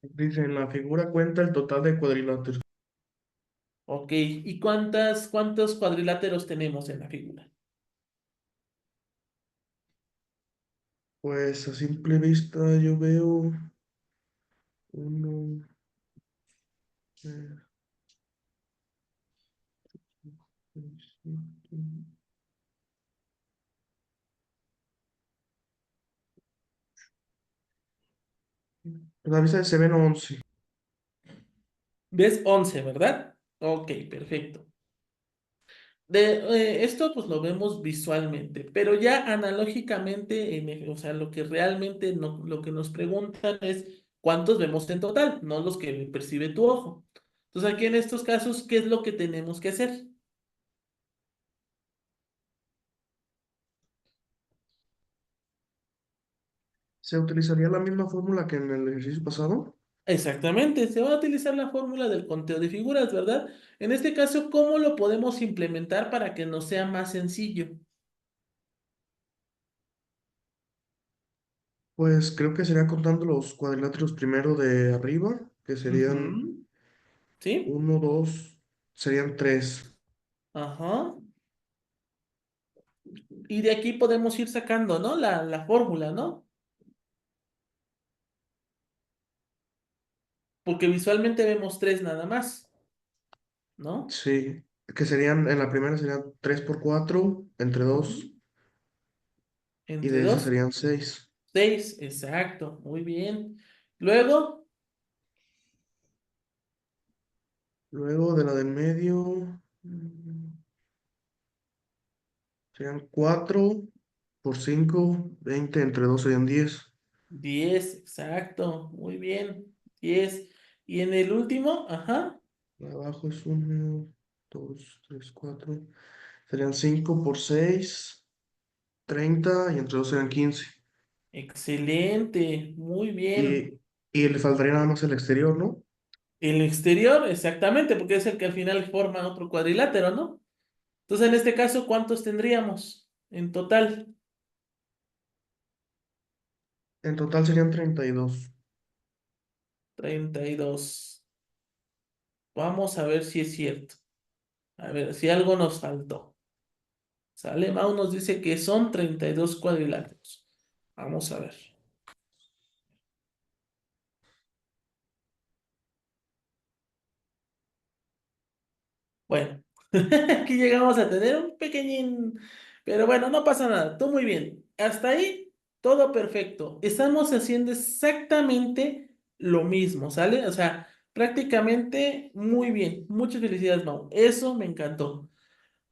Speaker 2: Dice, en la figura cuenta el total de cuadriláteros.
Speaker 1: Ok, ¿y cuántos cuadriláteros tenemos en la figura?
Speaker 2: Pues a simple vista yo veo uno, tres, siete. A la vista se ven 11.
Speaker 1: ¿Ves 11, verdad? Ok, perfecto. Esto pues lo vemos visualmente, pero ya analógicamente, o sea, lo que realmente lo que nos preguntan es cuántos vemos en total, no los que percibe tu ojo. Entonces aquí en estos casos, ¿qué es lo que tenemos que hacer?
Speaker 2: ¿Se utilizaría la misma fórmula que en el ejercicio pasado?
Speaker 1: Exactamente, se va a utilizar la fórmula del conteo de figuras, ¿verdad? En este caso, ¿cómo lo podemos implementar para que nos sea más sencillo?
Speaker 2: Pues creo que sería contando los cuadriláteros primero de arriba, que serían
Speaker 1: Ujú. ¿Sí?
Speaker 2: uno, dos, serían tres.
Speaker 1: Ajá. Y de aquí podemos ir sacando, ¿no? La fórmula, ¿no? Porque visualmente vemos tres nada más, ¿no?
Speaker 2: Sí, que serían, en la primera serían 3 por 4 entre dos,
Speaker 1: Ujú.
Speaker 2: y
Speaker 1: Entre
Speaker 2: de esas
Speaker 1: dos,
Speaker 2: serían 6.
Speaker 1: seis, exacto, muy bien. Luego,
Speaker 2: Luego de la del medio, serían 4 por 5 20 entre 2 serían 10.
Speaker 1: 10, exacto, muy bien, 10. Y en el último, ajá,
Speaker 2: Abajo es uno, 2, 3, 4. Serían 5 por 6 30 y entre 2 serían 15.
Speaker 1: excelente, muy bien.
Speaker 2: Y, y le faltaría nada más el exterior, ¿no?
Speaker 1: El exterior, exactamente, porque es el que al final forma otro cuadrilátero, ¿no? Entonces, en este caso, ¿cuántos tendríamos en total?
Speaker 2: En total serían 32.
Speaker 1: 32. Vamos a ver si es cierto. A ver, si algo nos faltó. ¿Sale? Mau nos dice que son 32 cuadriláteros. Vamos a ver. Bueno, aquí llegamos a tener un pequeñín, pero bueno, no pasa nada. Tú muy bien. Hasta ahí, todo perfecto. Estamos haciendo exactamente lo mismo, ¿sale? O sea, prácticamente muy bien. Muchas felicidades, Mau. Eso me encantó.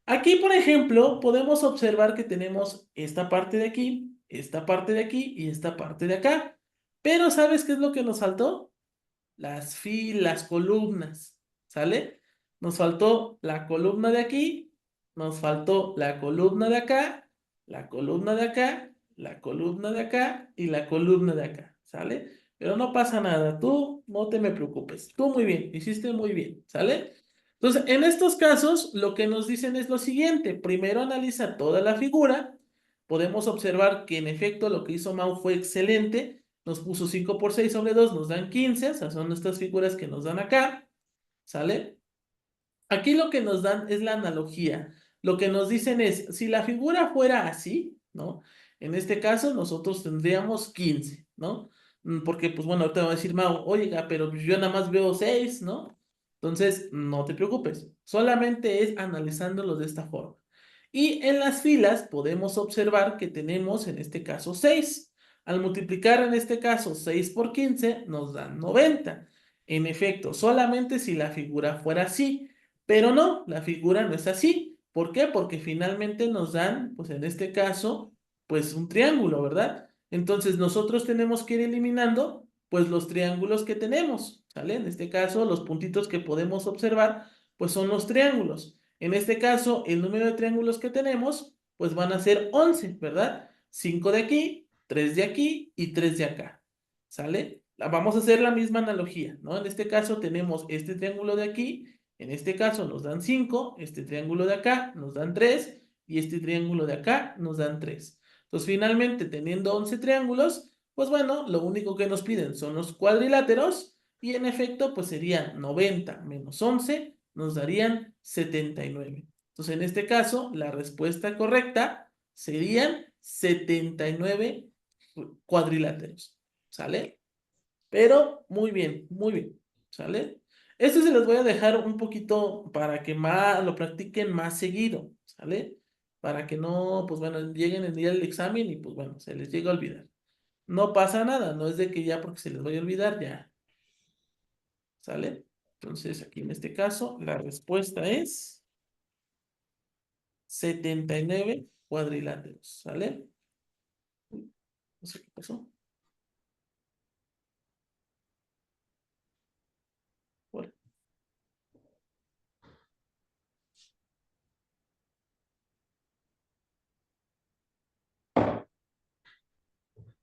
Speaker 1: Aquí, por ejemplo, podemos observar que tenemos esta parte de aquí, esta parte de aquí y esta parte de acá. Pero ¿sabes qué es lo que nos faltó? Las filas, columnas, ¿sale? Nos faltó la columna de aquí, nos faltó la columna de acá, la columna de acá, la columna de acá y la columna de acá, ¿sale? Pero no pasa nada, tú no te me preocupes, tú muy bien, hiciste muy bien, ¿sale? Entonces, en estos casos, lo que nos dicen es lo siguiente, primero analiza toda la figura, podemos observar que en efecto lo que hizo Mau fue excelente, nos puso 5 por 6 sobre 2 nos dan 15, o sea, son estas figuras que nos dan acá, ¿sale? Aquí lo que nos dan es la analogía. Lo que nos dicen es, si la figura fuera así, ¿no? En este caso nosotros tendríamos 15, ¿no? Porque, pues bueno, ahorita va a decir Mau, oiga, pero yo nada más veo 6, ¿no? Entonces, no te preocupes, solamente es analizándolos de esta forma. Y en las filas podemos observar que tenemos en este caso 6. Al multiplicar en este caso 6 por 15 nos dan 90. En efecto, solamente si la figura fuera así, pero no, la figura no es así. ¿Por qué? Porque finalmente nos dan, pues en este caso, pues un triángulo, ¿verdad? Entonces nosotros tenemos que ir eliminando, pues los triángulos que tenemos, ¿sale? En este caso, los puntitos que podemos observar, pues son los triángulos. En este caso, el número de triángulos que tenemos, pues van a ser 11, ¿verdad? 5 de aquí, 3 de aquí y 3 de acá, ¿sale? Vamos a hacer la misma analogía, ¿no? En este caso tenemos este triángulo de aquí, en este caso nos dan 5, este triángulo de acá nos dan 3 y este triángulo de acá nos dan 3. Entonces, finalmente, teniendo 11 triángulos, pues bueno, lo único que nos piden son los cuadriláteros y en efecto, pues serían 90 menos 11, nos darían 79. Entonces, en este caso, la respuesta correcta serían 79 cuadriláteros, ¿sale? Pero muy bien, ¿sale? Esto se los voy a dejar un poquito para que más lo practiquen más seguido, ¿sale? Para que no, pues bueno, lleguen el día del examen y pues bueno, se les llega a olvidar. No pasa nada, no es de que ya porque se les vaya a olvidar, ya, ¿sale? Entonces, aquí en este caso, la respuesta es 79 cuadriláteros, ¿sale? No sé qué pasó. Bueno,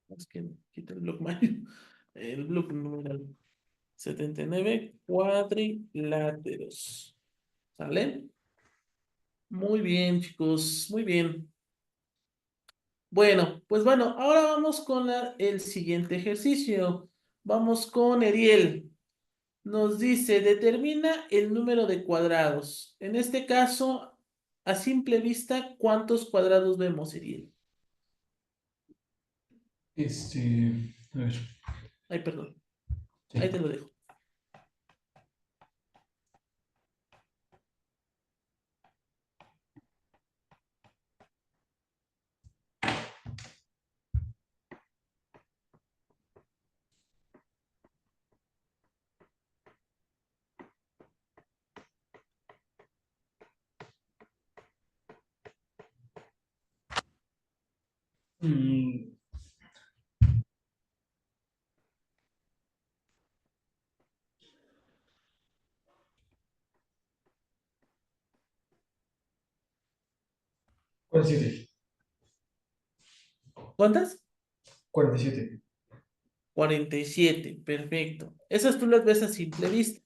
Speaker 1: es que quita el bloc mayo, el bloc numeral. 79 cuadriláteros. ¿Sale? Muy bien, chicos, muy bien. Bueno, pues bueno, ahora vamos con el siguiente ejercicio. Vamos con Eriel. Nos dice, determina el número de cuadrados. En este caso, a simple vista, ¿cuántos cuadrados vemos, Eriel?
Speaker 3: A ver,
Speaker 1: Ay, perdón. Ahí
Speaker 3: sí.
Speaker 1: te lo dejo.
Speaker 3: Mm, 47.
Speaker 1: ¿Cuántas?
Speaker 3: 47.
Speaker 1: 47. Perfecto. Esas tú las ves a simple vista.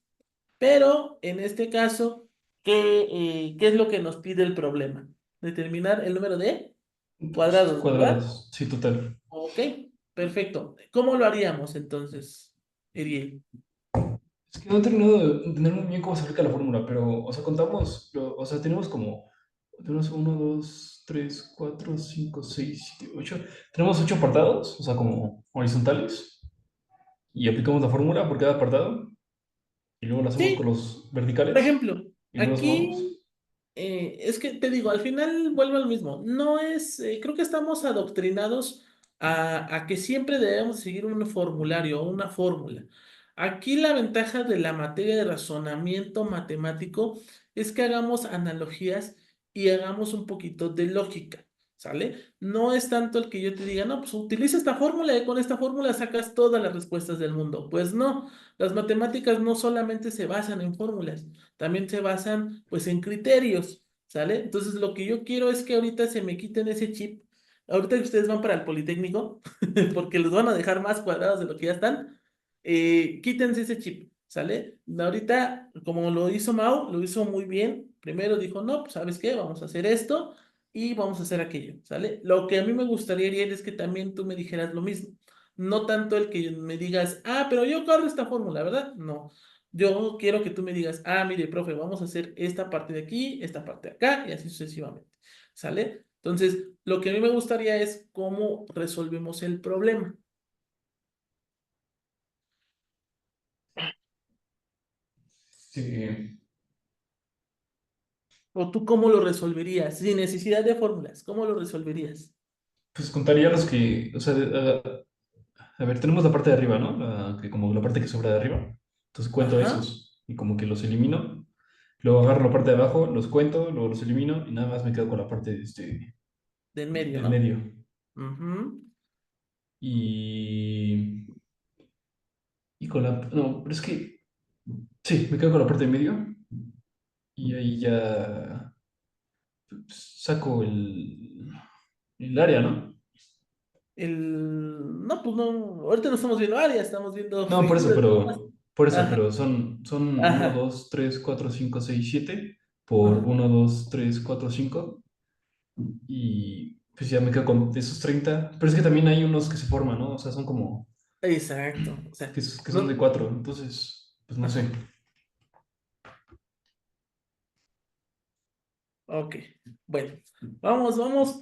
Speaker 1: Pero en este caso, ¿qué es lo que nos pide el problema? Determinar el número de
Speaker 3: Pues,
Speaker 1: cuadrados, ¿verdad?
Speaker 3: cuadrados, sí, total.
Speaker 1: Ok, perfecto. ¿Cómo lo haríamos entonces, Eriel?
Speaker 3: Es que no he terminado de entender muy bien cómo se aplica la fórmula, pero, o sea, contamos, o sea, tenemos 1, 2, 3, 4, 5, 6, 7, 8. Tenemos 8 apartados, o sea, como horizontales, y aplicamos la fórmula por cada apartado, y luego lo hacemos con
Speaker 1: Sí,
Speaker 3: los
Speaker 1: por
Speaker 3: verticales,
Speaker 1: ejemplo,
Speaker 3: y luego
Speaker 1: aquí
Speaker 3: sumamos.
Speaker 1: es que te digo, al final vuelvo al mismo. No es, creo que estamos adoctrinados a que siempre debemos seguir un formulario o una fórmula. Aquí la ventaja de la materia de razonamiento matemático es que hagamos analogías y hagamos un poquito de lógica, ¿sale? No es tanto el que yo te diga, no, pues utiliza esta fórmula y con esta fórmula sacas todas las respuestas del mundo. Pues no, las matemáticas no solamente se basan en fórmulas, también se basan pues en criterios, ¿sale? Entonces lo que yo quiero es que ahorita se me quiten ese chip, ahorita que ustedes van para el Politécnico, porque los van a dejar más cuadrados de lo que ya están, quítense ese chip, ¿sale? Ahorita, como lo hizo Mau, lo hizo muy bien, primero dijo, no, pues ¿sabes qué? Vamos a hacer esto y vamos a hacer aquello, ¿sale? Lo que a mí me gustaría, Ariel, es que también tú me dijeras lo mismo. No tanto el que me digas, ah, pero yo corro esta fórmula, ¿verdad? No. Yo quiero que tú me digas, ah, mire, profe, vamos a hacer esta parte de aquí, esta parte de acá y así sucesivamente. ¿Sale? Entonces, lo que a mí me gustaría es cómo resolvemos el problema.
Speaker 3: Este,
Speaker 1: ¿O tú cómo lo resolverías? Sin necesidad de fórmulas, ¿cómo lo resolverías?
Speaker 3: pues contaría los que, o sea, a ver, tenemos la parte de arriba, ¿no? Que como la parte que sobra de arriba. Entonces cuento
Speaker 1: Ajá,
Speaker 3: esos y como que los elimino. Luego agarro la parte de abajo, los cuento, luego los elimino y nada más me quedo con la parte de
Speaker 1: de en medio,
Speaker 3: del
Speaker 1: ¿no?
Speaker 3: medio.
Speaker 1: Ujú.
Speaker 3: Y, y con la... No, pero es que... Sí, me quedo con la parte de medio y ahí ya saco el área, ¿no?
Speaker 1: No, pues no, ahorita no estamos viendo áreas, estamos viendo
Speaker 3: No, por eso,
Speaker 1: figuras. Ajá,
Speaker 3: pero son uno
Speaker 1: ajá,
Speaker 3: 2 3 4 5 6 7 por
Speaker 1: ajá.
Speaker 3: uno 2 3 4 5 y pues ya me quedo con esos 30. Pero es que también hay unos que se forman, ¿no? O sea, son como
Speaker 1: Exacto, o sea,
Speaker 3: que son de
Speaker 1: no,
Speaker 3: 4, entonces, pues no sé.
Speaker 1: ajá, ok. Bueno, vamos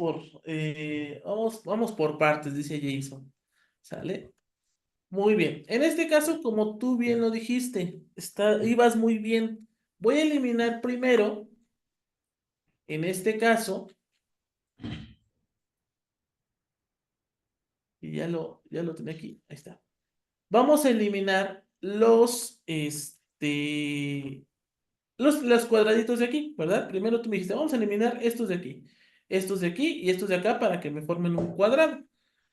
Speaker 1: por partes, dice Jason. ¿Sale? Muy bien. En este caso, como tú bien lo dijiste, ibas muy bien. Voy a eliminar primero, en este caso, y ya lo tenía aquí, ahí está. Vamos a eliminar los cuadraditos de aquí, ¿verdad? Primero tú me dijiste, vamos a eliminar estos de aquí y estos de acá para que me formen un cuadrado.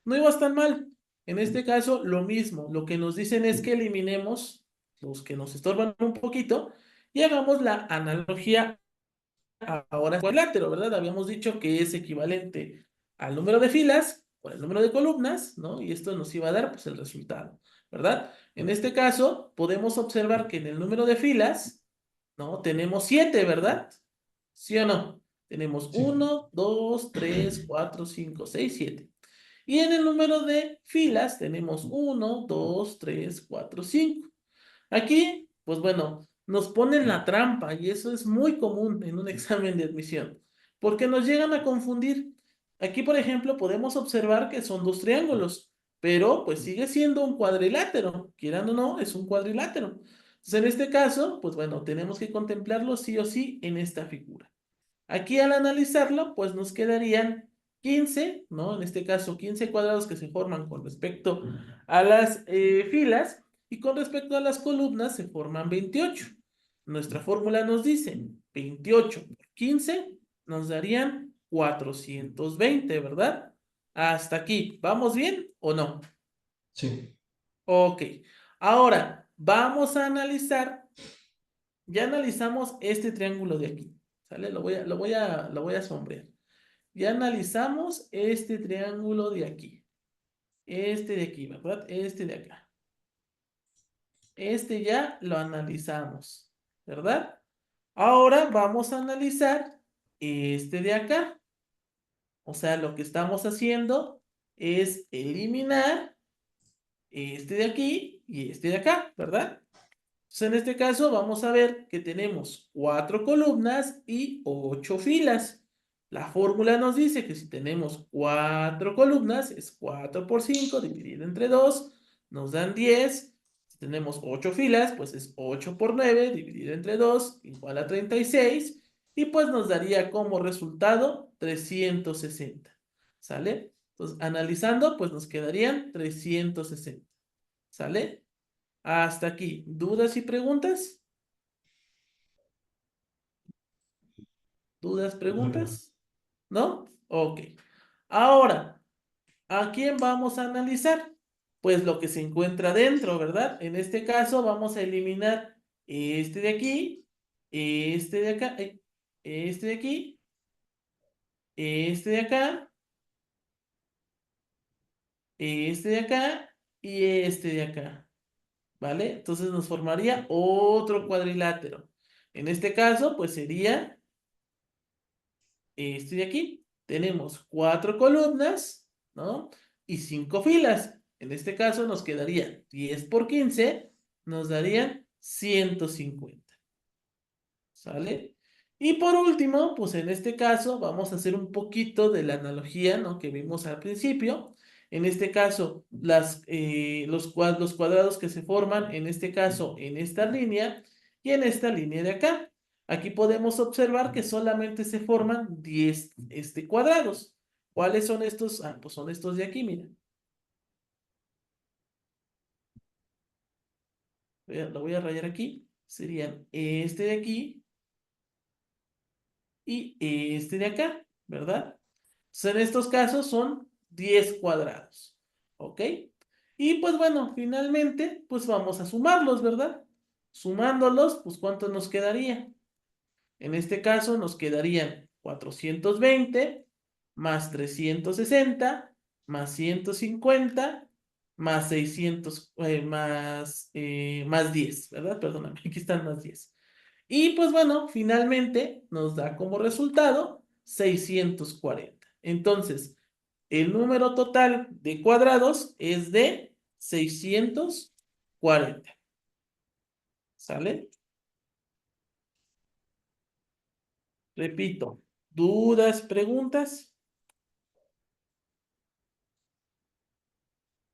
Speaker 1: No ibas tan mal. En este caso, lo mismo. Lo que nos dicen es que eliminemos los que nos estorban un poquito y hagamos la analogía ahora cuadrilátero, ¿verdad? Habíamos dicho que es equivalente al número de filas por el número de columnas, ¿no? Y esto nos iba a dar, pues, el resultado, ¿verdad? En este caso, podemos observar que en el número de filas, ¿no? Tenemos 7, ¿verdad? ¿Sí o no? Tenemos
Speaker 3: Sí,
Speaker 1: 1, 2, 3, 4, 5, 6, 7. Y en el número de filas tenemos 1, 2, 3, 4, 5. Aquí, pues bueno, nos ponen la trampa y eso es muy común en un examen de admisión, porque nos llegan a confundir. Aquí, por ejemplo, podemos observar que son dos triángulos, pero pues sigue siendo un cuadrilátero, quieran o no, es un cuadrilátero. Entonces, en este caso, pues bueno, tenemos que contemplarlo sí o sí en esta figura. Aquí al analizarlo, pues nos quedarían 15, ¿no? En este caso, 15 cuadrados que se forman con respecto a las filas y con respecto a las columnas se forman 28. Nuestra fórmula nos dice 28 por 15 nos darían 420, ¿verdad? Hasta aquí, ¿vamos bien o no?
Speaker 3: sí,
Speaker 1: Ok. Ahora, vamos a analizar, ya analizamos este triángulo de aquí, ¿sale? Lo voy a sombrear. Ya analizamos este triángulo de aquí. Este de aquí, ¿verdad? Este de acá. Este ya lo analizamos, ¿verdad? Ahora vamos a analizar este de acá. O sea, lo que estamos haciendo es eliminar este de aquí y este de acá, ¿verdad? Entonces, en este caso vamos a ver que tenemos 4 columnas y 8 filas. La fórmula nos dice que si tenemos 4 columnas es 4 por 5 dividido entre 2 nos dan 10. Si tenemos 8 filas, pues es 8 por 9 dividido entre 2 igual a 36. Y pues nos daría como resultado 360. ¿Sale? Entonces, analizando, pues nos quedarían 360. ¿Sale? Hasta aquí. ¿Dudas y preguntas? ¿Dudas,
Speaker 3: no.
Speaker 1: preguntas? ¿No? Ok. Ahora, ¿a quién vamos a analizar? Pues lo que se encuentra dentro, ¿verdad? En este caso vamos a eliminar este de aquí, este de acá, este de aquí, este de acá, este de acá y este de acá. ¿Vale? Entonces nos formaría otro cuadrilátero. En este caso, pues sería este de aquí. Tenemos 4 columnas, ¿no? Y 5 filas. En este caso nos quedaría 10 por 15, nos darían 150. ¿Sale? Y por último, pues en este caso vamos a hacer un poquito de la analogía, ¿no? Que vimos al principio. En este caso, los cuadrados que se forman, en este caso, en esta línea, y en esta línea de acá. Aquí podemos observar que solamente se forman 10 cuadrados. ¿Cuáles son estos? Ah, pues son estos de aquí, miren. Lo voy a rayar aquí. Serían este de aquí y este de acá, ¿verdad? Entonces, en estos casos son 10 cuadrados, ¿ok? Y pues bueno, finalmente, pues vamos a sumarlos, ¿verdad? Sumándolos, pues ¿cuánto nos quedaría? En este caso nos quedarían 420 más 360 más 150 más 600 más 10, ¿verdad? Perdóname, aquí están más 10. Y pues bueno, finalmente nos da como resultado 640. Entonces, el número total de cuadrados es de 640. ¿Sale? Repito, ¿dudas, preguntas?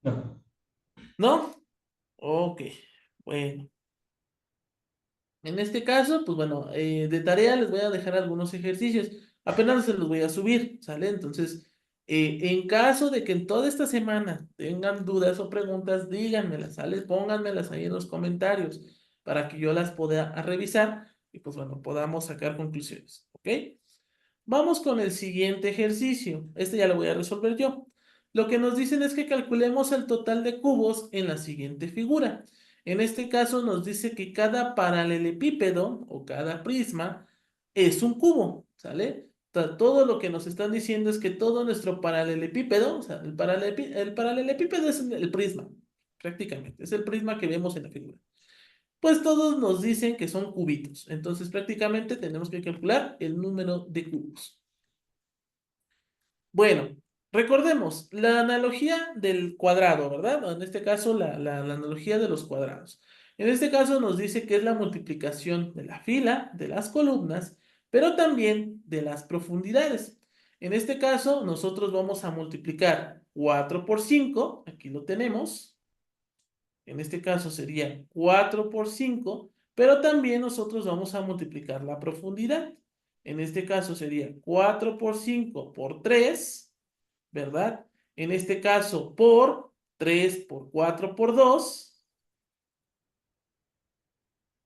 Speaker 3: No.
Speaker 1: ¿No? Ok, bueno. En este caso, pues bueno, de tarea les voy a dejar algunos ejercicios. Apenas se los voy a subir, ¿sale? Entonces, en caso de que en toda esta semana tengan dudas o preguntas, díganmelas, ¿sale? Pónganmelas ahí en los comentarios para que yo las pueda revisar y pues bueno, podamos sacar conclusiones, ¿ok? Vamos con el siguiente ejercicio. Este ya lo voy a resolver yo. Lo que nos dicen es que calculemos el total de cubos en la siguiente figura. En este caso nos dice que cada paralelepípedo o cada prisma es un cubo, ¿sale? Todo lo que nos están diciendo es que todo nuestro paralelepípedo, o sea, el paralelepípedo es el prisma, prácticamente, es el prisma que vemos en la figura. Pues todos nos dicen que son cubitos, entonces prácticamente tenemos que calcular el número de cubos. Bueno, recordemos la analogía del cuadrado, ¿verdad? O en este caso, la analogía de los cuadrados. En este caso nos dice que es la multiplicación de la fila, de las columnas, pero también de las profundidades. En este caso, nosotros vamos a multiplicar 4 por 5, aquí lo tenemos. En este caso sería 4 por 5, pero también nosotros vamos a multiplicar la profundidad. En este caso sería 4 por 5 por 3, ¿verdad? En este caso por 3 por 4 por 2,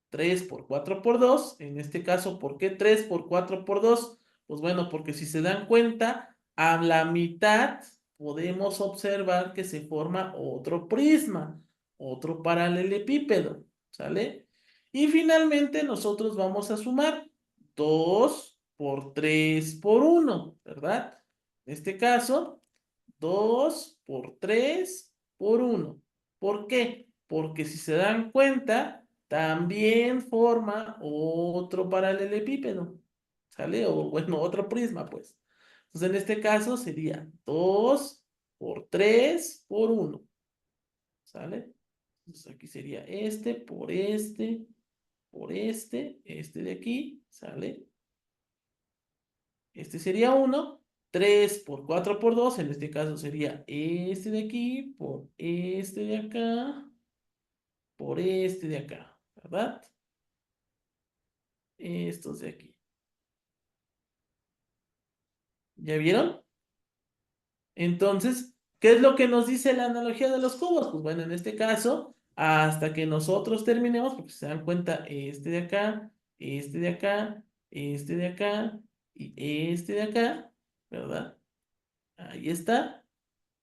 Speaker 1: 3 por 4 por 2. En este caso, ¿por qué 3 por 4 por 2? Pues bueno, porque si se dan cuenta, a la mitad podemos observar que se forma otro prisma, otro paralelepípedo, ¿sale? Y finalmente nosotros vamos a sumar 2 por 3 por 1, ¿verdad? En este caso, 2 por 3 por 1. ¿Por qué? Porque si se dan cuenta, también forma otro paralelepípedo, ¿sale? O bueno, otro prisma, pues. Entonces, en este caso sería 2 por 3 por 1, ¿sale? Entonces, aquí sería este por este de aquí, ¿sale? Este sería 1, 3 por 4 por 2, en este caso sería este de aquí, por este de acá, por este de acá, ¿verdad? Estos de aquí. ¿Ya vieron? Entonces, ¿qué es lo que nos dice la analogía de los cubos? Pues bueno, en este caso, hasta que nosotros terminemos, porque se dan cuenta, este de acá, este de acá, este de acá y este de acá, ¿verdad? Ahí está.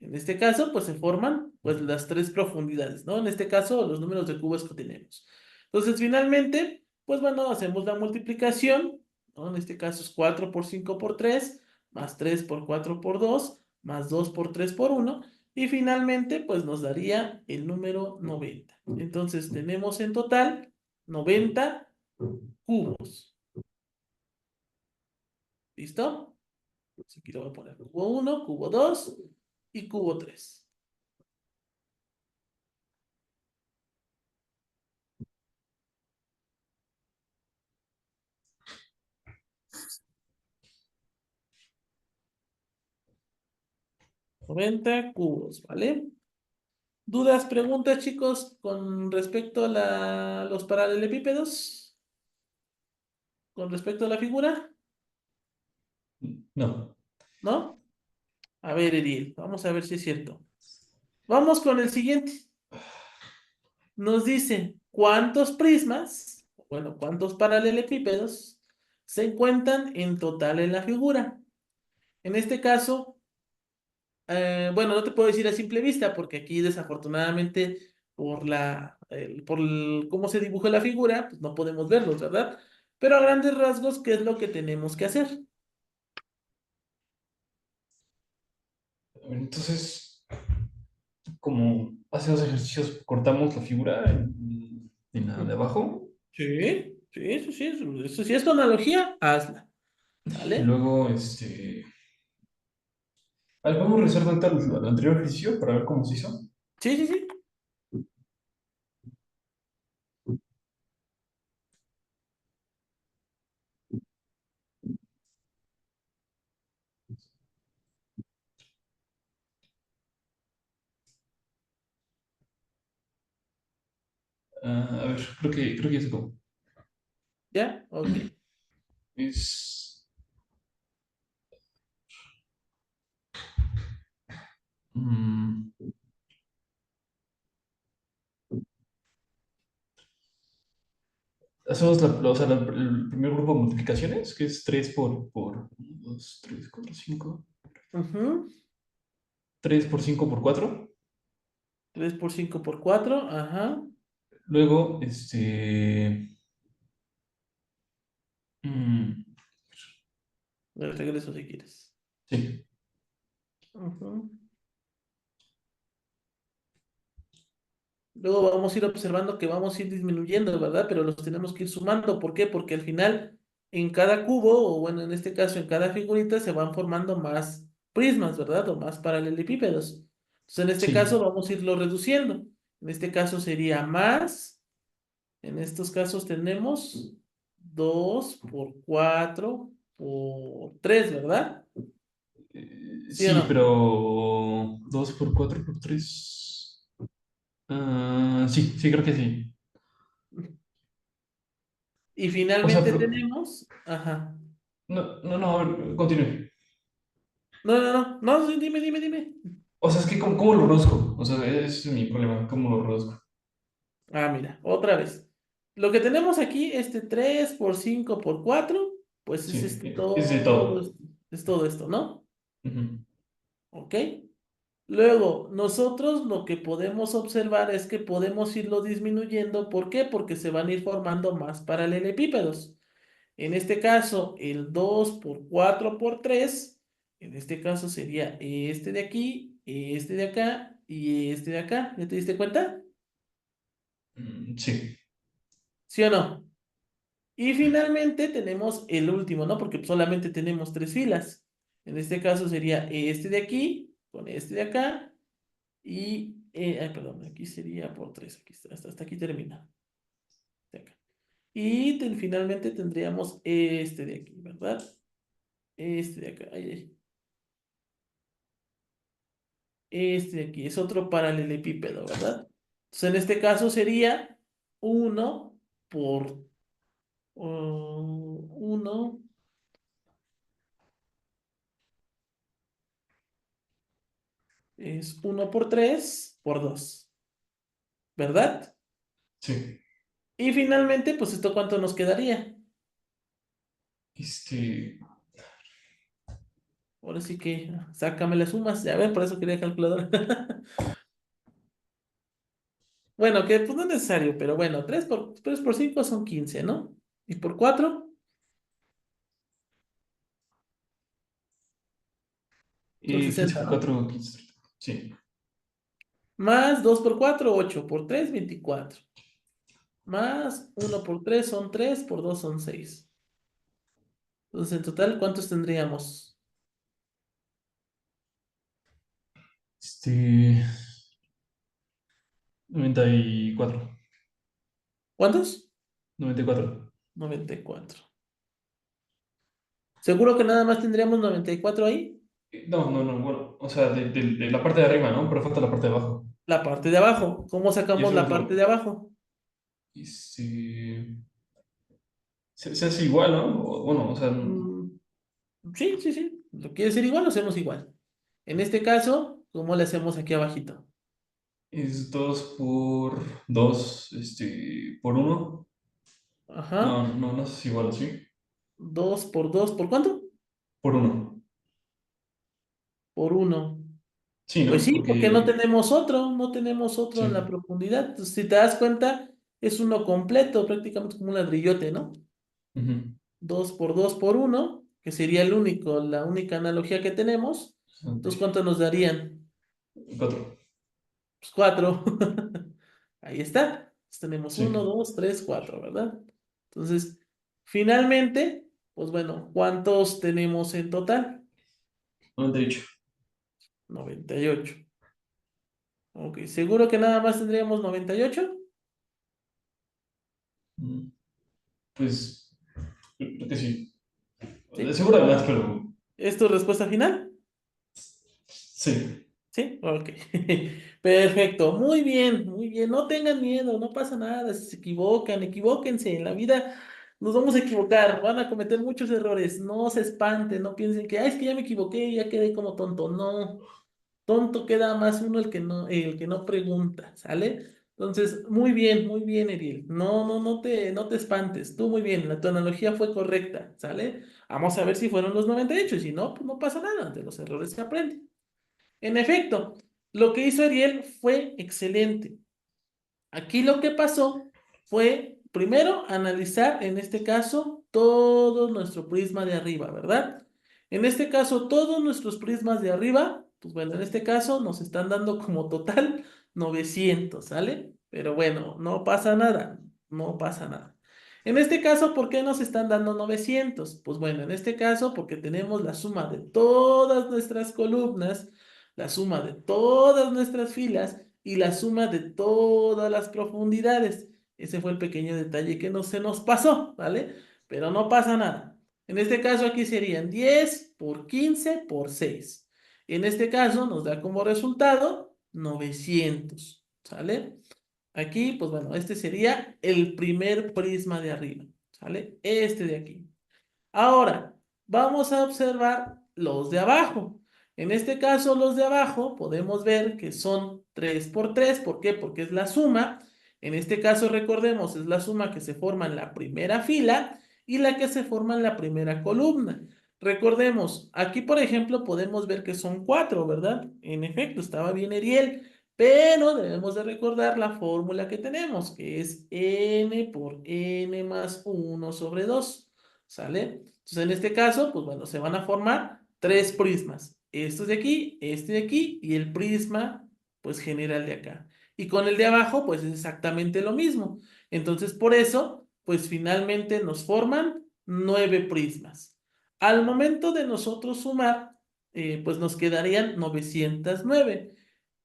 Speaker 1: En este caso, pues se forman pues las tres profundidades, ¿no? En este caso, los números de cubos que tenemos. Entonces, finalmente, pues bueno, hacemos la multiplicación, ¿no? En este caso es 4 por 5 por 3, más 3 por 4 por 2, más 2 por 3 por 1, y finalmente, pues nos daría el número 90. Entonces, tenemos en total 90 cubos. ¿Listo? Entonces, aquí lo voy a poner cubo 1, cubo 2 y cubo 3. 90 cubos, ¿vale? ¿Dudas, preguntas, chicos, con respecto a los paralelepípedos? con respecto a la figura?
Speaker 3: No.
Speaker 1: ¿No? A ver, Eriel, vamos a ver si es cierto. Vamos con el siguiente. Nos dice cuántos prismas, bueno, cuántos paralelepípedos se encuentran en total en la figura. En este caso, bueno, no te puedo decir a simple vista, porque aquí desafortunadamente cómo se dibujó la figura, pues no podemos verlos, ¿verdad? Pero a grandes rasgos, ¿qué es lo que tenemos que hacer?
Speaker 3: A ver, entonces, como hace dos ejercicios, cortamos la figura en la de abajo.
Speaker 1: Sí, sí, eso sí, eso sí es tu analogía, hazla,
Speaker 3: Y
Speaker 1: ¿sale?
Speaker 3: luego, a ver, vamos a revisar de vuelta el anterior ejercicio para ver cómo se hizo.
Speaker 1: Sí, sí, sí.
Speaker 3: A ver, creo que ya sé cómo.
Speaker 1: ¿Ya? Ok.
Speaker 3: Es. mm, hacemos o sea, el primer grupo de multiplicaciones, que es 3 por 1, 2, 3, 4, 5.
Speaker 1: Ujú.
Speaker 3: 3 por 5 por 4.
Speaker 1: 3 por 5 por 4, ajá.
Speaker 3: Luego, mm,
Speaker 1: De regreso si quieres.
Speaker 3: sí,
Speaker 1: Ujú. Luego vamos a ir observando que vamos a ir disminuyendo, ¿verdad? Pero los tenemos que ir sumando. ¿Por qué? Porque al final, en cada cubo, o bueno, en este caso, en cada figurita, se van formando más prismas, ¿verdad? O más paralelepípedos. Entonces, en este caso,
Speaker 3: sí.
Speaker 1: vamos a irlo reduciendo. En este caso sería más. En estos casos tenemos 2 por 4 por 3, ¿verdad? ¿Sí o
Speaker 3: Sí,
Speaker 1: no?
Speaker 3: pero 2 por 4 por 3. Sí, sí, creo que sí.
Speaker 1: Y
Speaker 3: O sea,
Speaker 1: finalmente
Speaker 3: pero.
Speaker 1: tenemos, ajá.
Speaker 3: No, no, no, a ver, continúe.
Speaker 1: No, no, no, no, sí, dime, dime, dime.
Speaker 3: O sea, es que, ¿cómo lo reduzco? O sea, ese es mi problema. ¿Cómo lo reduzco?
Speaker 1: Ah, mira, otra vez. Lo que tenemos aquí, 3 por 5 por 4, pues es
Speaker 3: Sí, es de todo.
Speaker 1: es todo esto, ¿no?
Speaker 3: Ujú.
Speaker 1: ¿Ok? Luego, nosotros lo que podemos observar es que podemos irlo disminuyendo. ¿Por qué? Porque se van a ir formando más paralelepípedos. En este caso, el 2 por 4 por 3, en este caso sería este de aquí, este de acá y este de acá. ¿Ya te diste cuenta?
Speaker 3: Sí,
Speaker 1: ¿Sí o no? Y finalmente tenemos el último, ¿no? Porque solamente tenemos tres filas. En este caso sería este de aquí, con este de acá y, ay, perdón, aquí sería por tres, aquí hasta aquí termina. De acá. Y finalmente tendríamos este de aquí, ¿verdad? Este de acá, ay, ay. Este de aquí es otro paralelepípedo, ¿verdad? Entonces en este caso sería uno por 1 es uno por 3 por 2, ¿verdad?
Speaker 3: sí.
Speaker 1: Y finalmente, pues esto cuánto nos quedaría.
Speaker 3: Este.
Speaker 1: Ahora sí que sácame las sumas, ya ven, por eso quería calculadora. Bueno, que pues no es necesario, pero bueno, 3 por 5 son 15, ¿no? Y por 4 son
Speaker 3: 15
Speaker 1: 60,
Speaker 3: por
Speaker 1: ¿no?
Speaker 3: 4, 15. Sí.
Speaker 1: Más 2 por 4 8 por 3 24. Más uno por 3 son 3 por 2 son 6. Entonces, en total, ¿cuántos tendríamos?
Speaker 3: este. 94.
Speaker 1: ¿Cuántos?
Speaker 3: 94.
Speaker 1: 94. ¿Seguro que nada más tendríamos 94 ahí?
Speaker 3: No, no, no, bueno, o sea, de la parte de arriba, ¿no? Pero falta la parte de abajo.
Speaker 1: La parte de abajo. ¿Cómo
Speaker 3: Y
Speaker 1: sacamos
Speaker 3: eso
Speaker 1: la
Speaker 3: es
Speaker 1: parte de
Speaker 3: lo.
Speaker 1: abajo?
Speaker 3: Este. se hace igual, ¿no? Bueno, o sea,
Speaker 1: Mm, sí, sí, sí. ¿Lo quieres hacer igual? Lo hacemos igual. En este caso, ¿cómo le hacemos aquí abajito?
Speaker 3: es 2 por 2 por uno.
Speaker 1: Ajá.
Speaker 3: No, no, no sé si igual así.
Speaker 1: 2 por 2, ¿por cuánto?
Speaker 3: Por uno.
Speaker 1: Por uno.
Speaker 3: Sí,
Speaker 1: Pues
Speaker 3: ¿no?
Speaker 1: sí, porque
Speaker 3: Porque,
Speaker 1: no tenemos otro en la
Speaker 3: sí.
Speaker 1: profundidad. Entonces, si te das cuenta, es uno completo, prácticamente como un ladrillote, ¿no?
Speaker 3: Ujú.
Speaker 1: 2 por 2 por 1, que sería la única analogía que tenemos.
Speaker 3: Ok.
Speaker 1: Entonces, ¿cuánto nos darían?
Speaker 3: 4.
Speaker 1: Pues 4. Ahí está. Entonces, tenemos
Speaker 3: Sí.
Speaker 1: 1, 2, 3, 4, ¿verdad? Entonces, finalmente, pues bueno, ¿cuántos tenemos en total?
Speaker 3: 98.
Speaker 1: 98. Ok, ¿seguro que nada más tendríamos 98?
Speaker 3: Mm, Pues, creo que sí. De
Speaker 1: ¿Sí?
Speaker 3: seguro además, pero
Speaker 1: ¿Es tu respuesta final?
Speaker 3: sí.
Speaker 1: ¿Sí? Ok. Perfecto. Muy bien, muy bien. No tengan miedo, no pasa nada. Si se equivocan, equivóquense. En la vida nos vamos a equivocar, van a cometer muchos errores. No se espanten, no piensen que, ay, es que ya me equivoqué, ya quedé como tonto. No, tonto queda más uno el que no pregunta, ¿sale? Entonces, muy bien, Eriel. No te espantes. Tú muy bien, tu analogía fue correcta, ¿sale? Vamos a ver si fueron los 98 y si no, pues no pasa nada. De los errores se aprende. En efecto, lo que hizo Ariel fue excelente. Aquí lo que pasó fue, primero, analizar, en este caso, todo nuestro prisma de arriba, ¿verdad? En este caso, todos nuestros prismas de arriba, pues bueno, en este caso nos están dando como total 900, ¿sale? Pero bueno, no pasa nada, no pasa nada. En este caso, ¿por qué nos están dando 900? Pues bueno, en este caso, porque tenemos la suma de todas nuestras columnas, la suma de todas nuestras filas y la suma de todas las profundidades. Ese fue el pequeño detalle que no se nos pasó, ¿vale? Pero no pasa nada. En este caso aquí serían 10 por 15 por 6. En este caso nos da como resultado 900, ¿sale? Aquí, pues bueno, este sería el primer prisma de arriba, ¿sale? Este de aquí. Ahora, vamos a observar los de abajo. En este caso, los de abajo podemos ver que son 3 por 3. ¿Por qué? Porque es la suma. En este caso, recordemos, es la suma que se forma en la primera fila y la que se forma en la primera columna. Recordemos, aquí por ejemplo podemos ver que son 4, ¿verdad? En efecto, estaba bien Ariel, pero debemos de recordar la fórmula que tenemos, que es n por n más 1 sobre 2. ¿Sale? Entonces, en este caso, pues bueno, se van a formar tres prismas. Estos de aquí, este de aquí y el prisma, pues general de acá. Y con el de abajo, pues es exactamente lo mismo. Entonces, por eso, pues finalmente nos forman 9 prismas. Al momento de nosotros sumar, pues nos quedarían 909.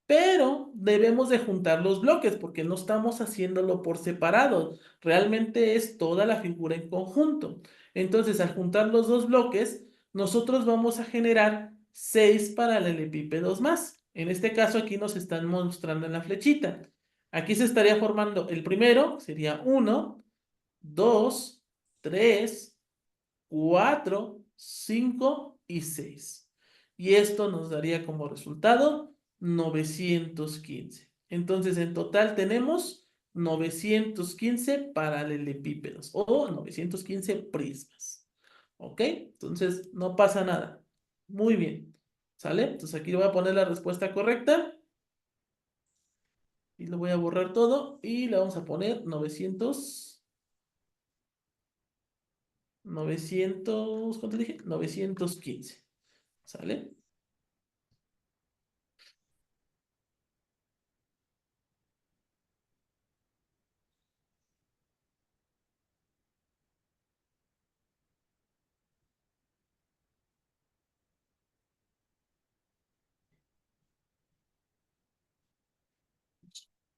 Speaker 1: Pero debemos de juntar los bloques porque no estamos haciéndolo por separado. Realmente es toda la figura en conjunto. Entonces, al juntar los dos bloques, nosotros vamos a generar 6 paralelepípedos más. En este caso, aquí nos están mostrando en la flechita. Aquí se estaría formando el primero, sería 1, 2, 3, 4, 5 y 6. Y esto nos daría como resultado 915. Entonces, en total tenemos 915 paralelepípedos o 915 prismas. ¿Ok? Entonces, no pasa nada. Muy bien. ¿Sale? Entonces, aquí voy a poner la respuesta correcta y lo voy a borrar todo y le vamos a poner 900, ¿cuánto dije? 915. ¿Sale?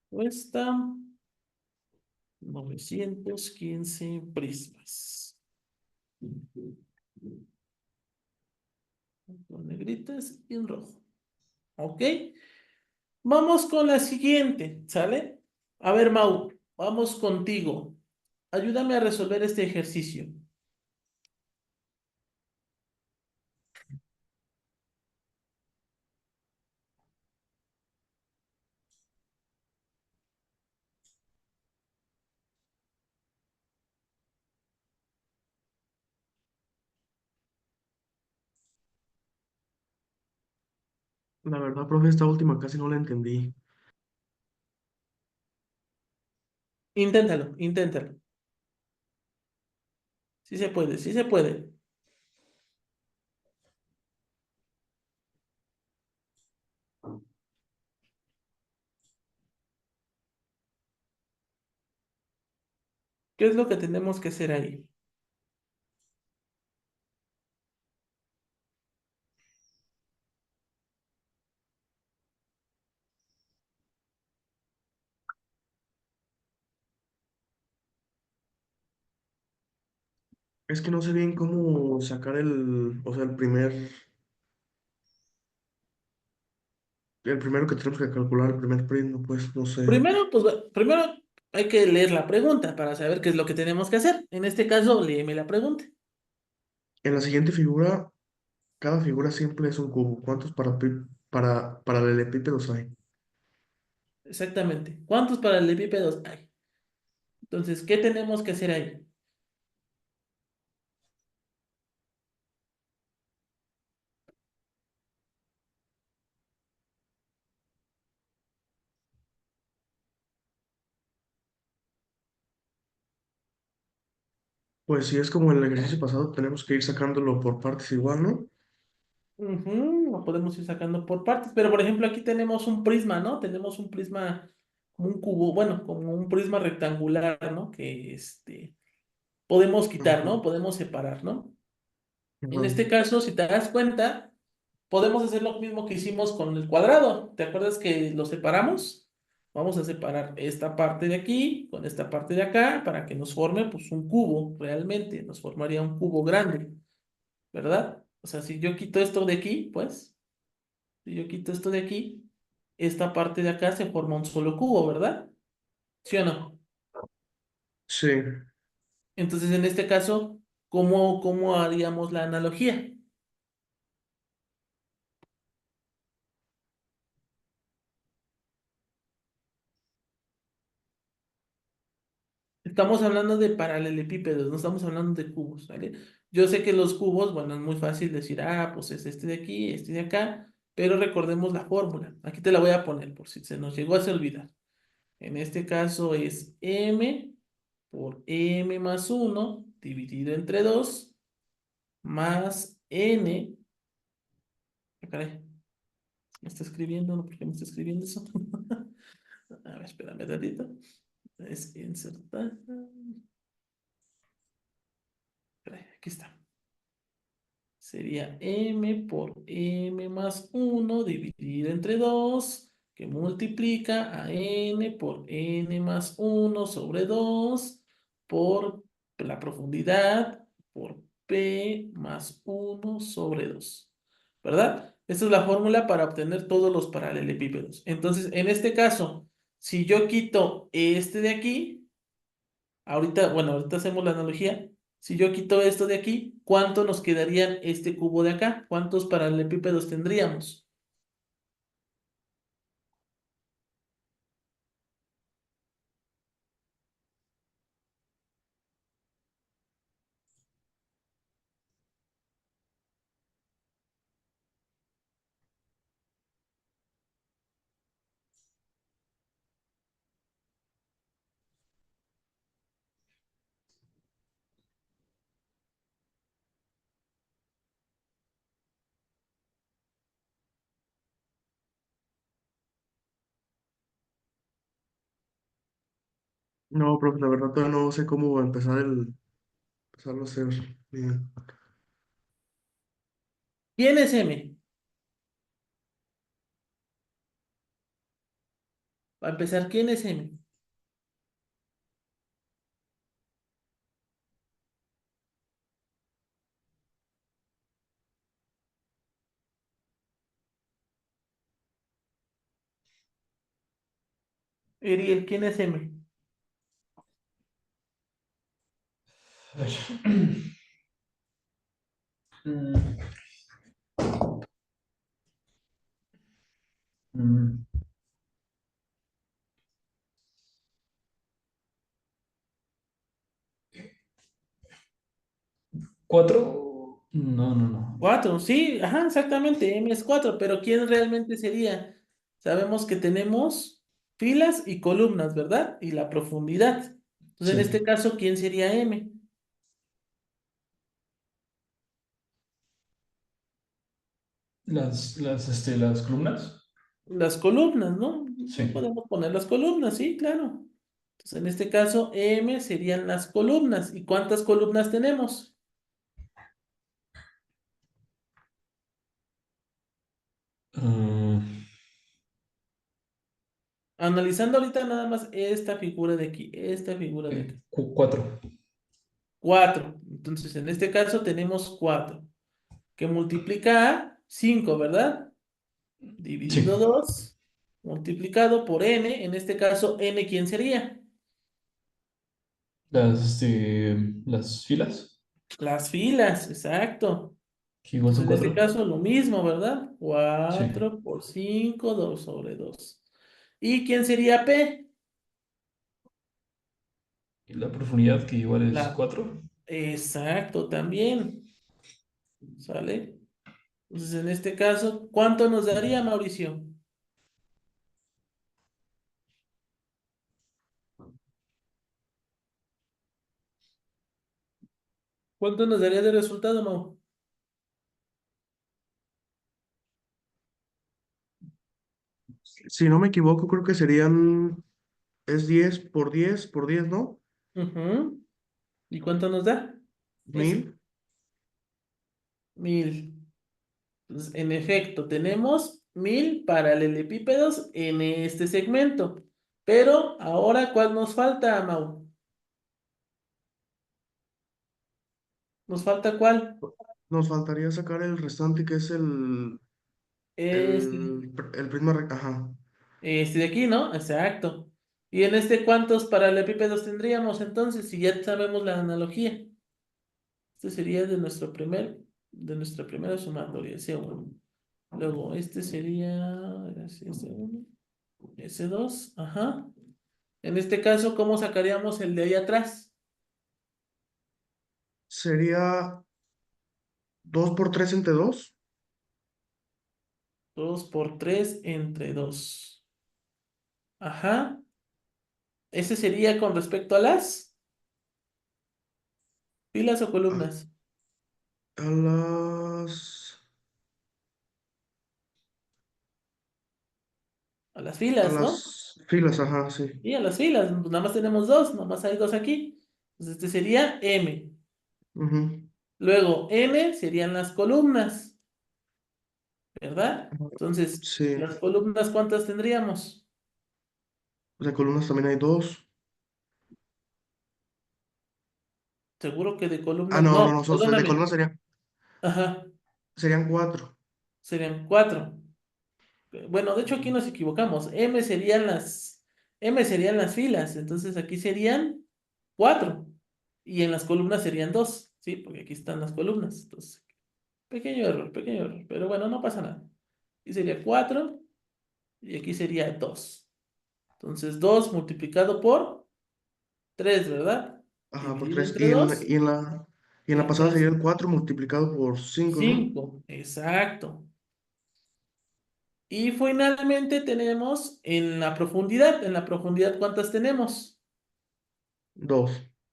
Speaker 1: Cuesta 915 prismas. Con negritas y en rojo. ¿Ok? Vamos con la siguiente, ¿sale? A ver, Mau, vamos contigo. ayúdame a resolver este ejercicio.
Speaker 2: La verdad, profe, esta última casi no la entendí.
Speaker 1: Inténtalo, inténtalo. Sí se puede, sí se puede. ¿Qué es lo que tenemos que hacer ahí?
Speaker 2: Es que no sé bien cómo sacar o sea, el primero que tenemos que calcular, el primer primo, pues no sé.
Speaker 1: Primero, pues, primero hay que leer la pregunta para saber qué es lo que tenemos que hacer. En este caso, léeme la pregunta.
Speaker 2: En la siguiente figura, cada figura siempre es un cubo. ¿Cuántos paralelepípedos hay?
Speaker 1: Exactamente. ¿Cuántos paralelepípedos hay? Entonces, ¿qué tenemos que hacer ahí?
Speaker 2: Pues si es como en el ejercicio pasado, tenemos que ir sacándolo por partes igual, ¿no?
Speaker 1: Ujú, lo podemos ir sacando por partes, pero por ejemplo aquí tenemos un prisma, ¿no? Tenemos un prisma como un cubo, bueno, como un prisma rectangular, ¿no? Que podemos quitar,
Speaker 2: Ajá,
Speaker 1: ¿no? Podemos separar, ¿no? En
Speaker 2: ajá.
Speaker 1: este caso, si te das cuenta, podemos hacer lo mismo que hicimos con el cuadrado. ¿Te acuerdas que lo separamos? Vamos a separar esta parte de aquí con esta parte de acá para que nos forme pues un cubo, realmente, nos formaría un cubo grande, ¿verdad? O sea, si yo quito esto de aquí, pues, si yo quito esto de aquí, esta parte de acá se forma un solo cubo, ¿verdad? ¿Sí o no?
Speaker 2: Sí,
Speaker 1: Entonces, en este caso, ¿cómo haríamos la analogía? Estamos hablando de paralelepípedos, no estamos hablando de cubos, ¿vale? Yo sé que los cubos, bueno, es muy fácil decir, ah, pues es este de aquí, este de acá, pero recordemos la fórmula. Aquí te la voy a poner por si se nos llegó a se olvidar. En este caso es m por m más uno dividido entre 2 más n. Ah, caray, me está escribiendo, ¿no? ¿Por qué me está escribiendo eso? A ver, espérame tantito. Es insertar. Caray, aquí está. Sería m por m más uno dividido entre 2 que multiplica a n por n más uno sobre 2 por la profundidad por p más uno sobre 2, ¿verdad? Esta es la fórmula para obtener todos los paralelepípedos. Entonces, en este caso, si yo quito este de aquí, ahorita, bueno, ahorita hacemos la analogía. Si yo quito esto de aquí, ¿cuánto nos quedarían este cubo de acá? ¿Cuántos paralelepípedos tendríamos?
Speaker 2: no, profe, la verdad todavía no sé cómo empezarlo a hacer bien.
Speaker 1: ¿Quién es M? Para empezar, ¿quién es M? Ariel, ¿quién es M?
Speaker 3: A ver. Mm, mm, ¿Cuatro? No, no, no.
Speaker 1: Cuatro, sí, ajá, exactamente, M es cuatro, pero ¿quién realmente sería? Sabemos que tenemos filas y columnas, ¿verdad? Y la profundidad. Entonces, en
Speaker 3: Sí.
Speaker 1: este caso, ¿quién sería M?
Speaker 3: Las columnas.
Speaker 1: Las columnas, ¿no?
Speaker 3: Sí.
Speaker 1: Podemos poner las columnas, sí, claro. Entonces, en este caso, M serían las columnas. ¿Y cuántas columnas tenemos?
Speaker 3: Mm,
Speaker 1: Analizando ahorita nada más esta figura de aquí, esta figura de acá.
Speaker 3: cuatro.
Speaker 1: Cuatro. Entonces, en este caso tenemos cuatro, que multiplica a 5, ¿verdad?
Speaker 3: Sí.
Speaker 1: Dividido 2 multiplicado por n. En este caso, n, ¿quién sería?
Speaker 3: Las filas,
Speaker 1: Las filas, exacto.
Speaker 3: que igual
Speaker 1: Entonces,
Speaker 3: son
Speaker 1: en este
Speaker 3: cuatro.
Speaker 1: caso, lo mismo, ¿verdad?
Speaker 3: Sí.
Speaker 1: 4 por 5 2 sobre 2. ¿Y quién sería P?
Speaker 3: Y la profundidad, que igual es
Speaker 1: La...
Speaker 3: cuatro.
Speaker 1: Exacto, también. ¿Sale? Entonces, en este caso, ¿cuánto nos daría, Mauricio? ¿Cuánto nos daría de resultado, Mau?
Speaker 2: Si no me equivoco, creo que serían, es 10 por 10 por 10, ¿no?
Speaker 1: Ujú. ¿Y cuánto nos da? Ese,
Speaker 2: 1000.
Speaker 1: 1000. Entonces, en efecto, tenemos 1000 paralelepípedos en este segmento. Pero ahora, ¿cuál nos falta, Mau? ¿Nos falta cuál?
Speaker 2: Nos faltaría sacar el restante, que es
Speaker 1: Este,
Speaker 2: el prisma. Ajá.
Speaker 1: este de aquí, ¿no? Exacto. ¿Y en este cuántos paralelepípedos tendríamos entonces, si ya sabemos la analogía? Este sería de nuestra primera sumatoria, ese 1. Luego, este sería ese 1, ese 2, ajá. En este caso, ¿cómo sacaríamos el de ahí atrás?
Speaker 2: Sería 2 por 3 entre 2.
Speaker 1: 2 por 3 entre 2. Ajá. Ese sería con respecto a las filas o
Speaker 2: A,
Speaker 1: columnas.
Speaker 2: a las,
Speaker 1: A las
Speaker 2: a
Speaker 1: filas, ¿no?
Speaker 2: las filas, ajá, sí.
Speaker 1: Y a las filas, pues nada más tenemos dos, nada más hay dos aquí. Entonces este sería M.
Speaker 2: Ujú.
Speaker 1: Luego N serían las columnas, ¿verdad? Entonces,
Speaker 2: Sí.
Speaker 1: las columnas, ¿cuántas tendríamos?
Speaker 2: De columnas también hay dos.
Speaker 1: Seguro que de
Speaker 2: Ah,
Speaker 1: columnas,
Speaker 2: no,
Speaker 1: no,
Speaker 2: no, no, de
Speaker 1: perdóname.
Speaker 2: columnas
Speaker 1: Ajá,
Speaker 2: serían cuatro.
Speaker 1: serían cuatro. Bueno, de hecho aquí nos equivocamos. M serían las filas, entonces aquí serían cuatro. Y en las columnas serían dos, ¿sí? Porque aquí están las columnas. Entonces, pequeño error. Pero bueno, no pasa nada. Aquí sería cuatro y aquí sería dos. Entonces, 2 multiplicado por 3, ¿verdad?
Speaker 2: Ajá, por
Speaker 1: Dividido
Speaker 2: 3.
Speaker 1: entre 2,
Speaker 2: Y en la pasada sería
Speaker 1: entonces
Speaker 2: el 4 multiplicado por 5, ¿no?
Speaker 1: 5, exacto. Y finalmente tenemos en la profundidad, ¿cuántas tenemos?
Speaker 2: Dos.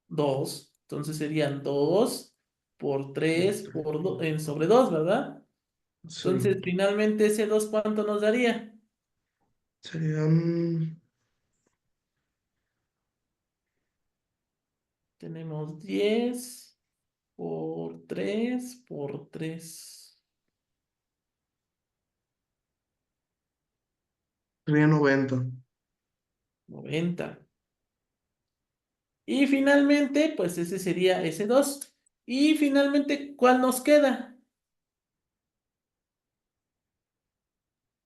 Speaker 1: Dos. Entonces serían 2 por 3 en sobre 2, ¿verdad? Entonces,
Speaker 2: Sí.
Speaker 1: finalmente ese 2, ¿cuánto nos daría?
Speaker 2: Serían,
Speaker 1: Tenemos 10 por 3 por 3,
Speaker 2: serían 90.
Speaker 1: 90. Y finalmente, pues ese sería ese 2. Y finalmente, ¿cuál nos queda?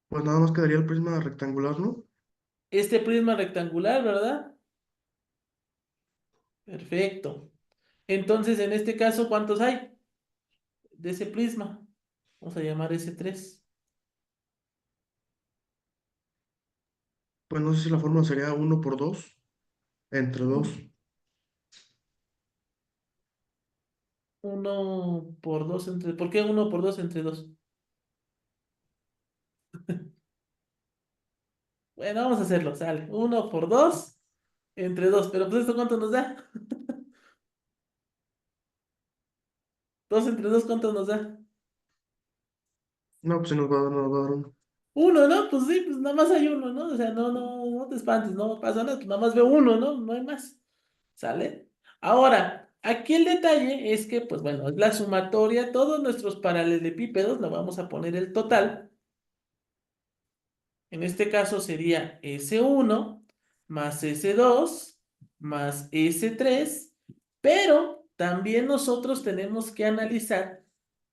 Speaker 2: Pues nada más quedaría el prisma rectangular, ¿no?
Speaker 1: Este prisma rectangular, ¿verdad? Perfecto. Entonces, en este caso, ¿cuántos hay de ese prisma? Vamos a llamar ese 3.
Speaker 2: Pues no sé si la fórmula sería 1 por 2 entre 2.
Speaker 1: 1 por 2 entre... ¿Por qué 1 por 2 entre 2? Bueno, vamos a hacerlo, sale. 1 por 2 entre 2. Pero pues esto ¿cuánto nos da? 2 entre 2, ¿cuánto nos da?
Speaker 2: No, pues si nos va a dar, nos va a dar 1.
Speaker 1: Uno, ¿no? Pues sí, pues nada más hay uno, ¿no? O sea, no te espantes, no pasa nada, pues nada más veo uno, ¿no? No hay más. ¿Sale? Ahora, aquí el detalle es que, pues bueno, es la sumatoria, todos nuestros paralelepípedos, le vamos a poner el total. En este caso sería S1 más S2 más S3, pero también nosotros tenemos que analizar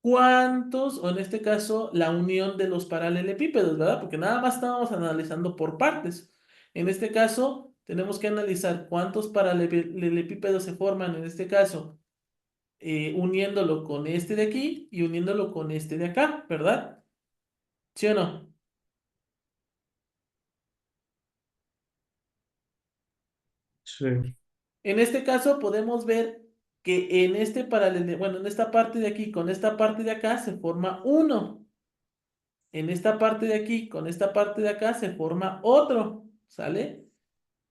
Speaker 1: cuántos, o en este caso, la unión de los paralelepípedos, ¿verdad? Porque nada más estábamos analizando por partes. En este caso, tenemos que analizar cuántos paralelepípedos se forman, en este caso, uniéndolo con este de aquí y uniéndolo con este de acá, ¿verdad? ¿Sí o no?
Speaker 2: Sí.
Speaker 1: En este caso podemos ver que en este paralelo, bueno, en esta parte de aquí con esta parte de acá se forma uno. En esta parte de aquí con esta parte de acá se forma otro, ¿sale?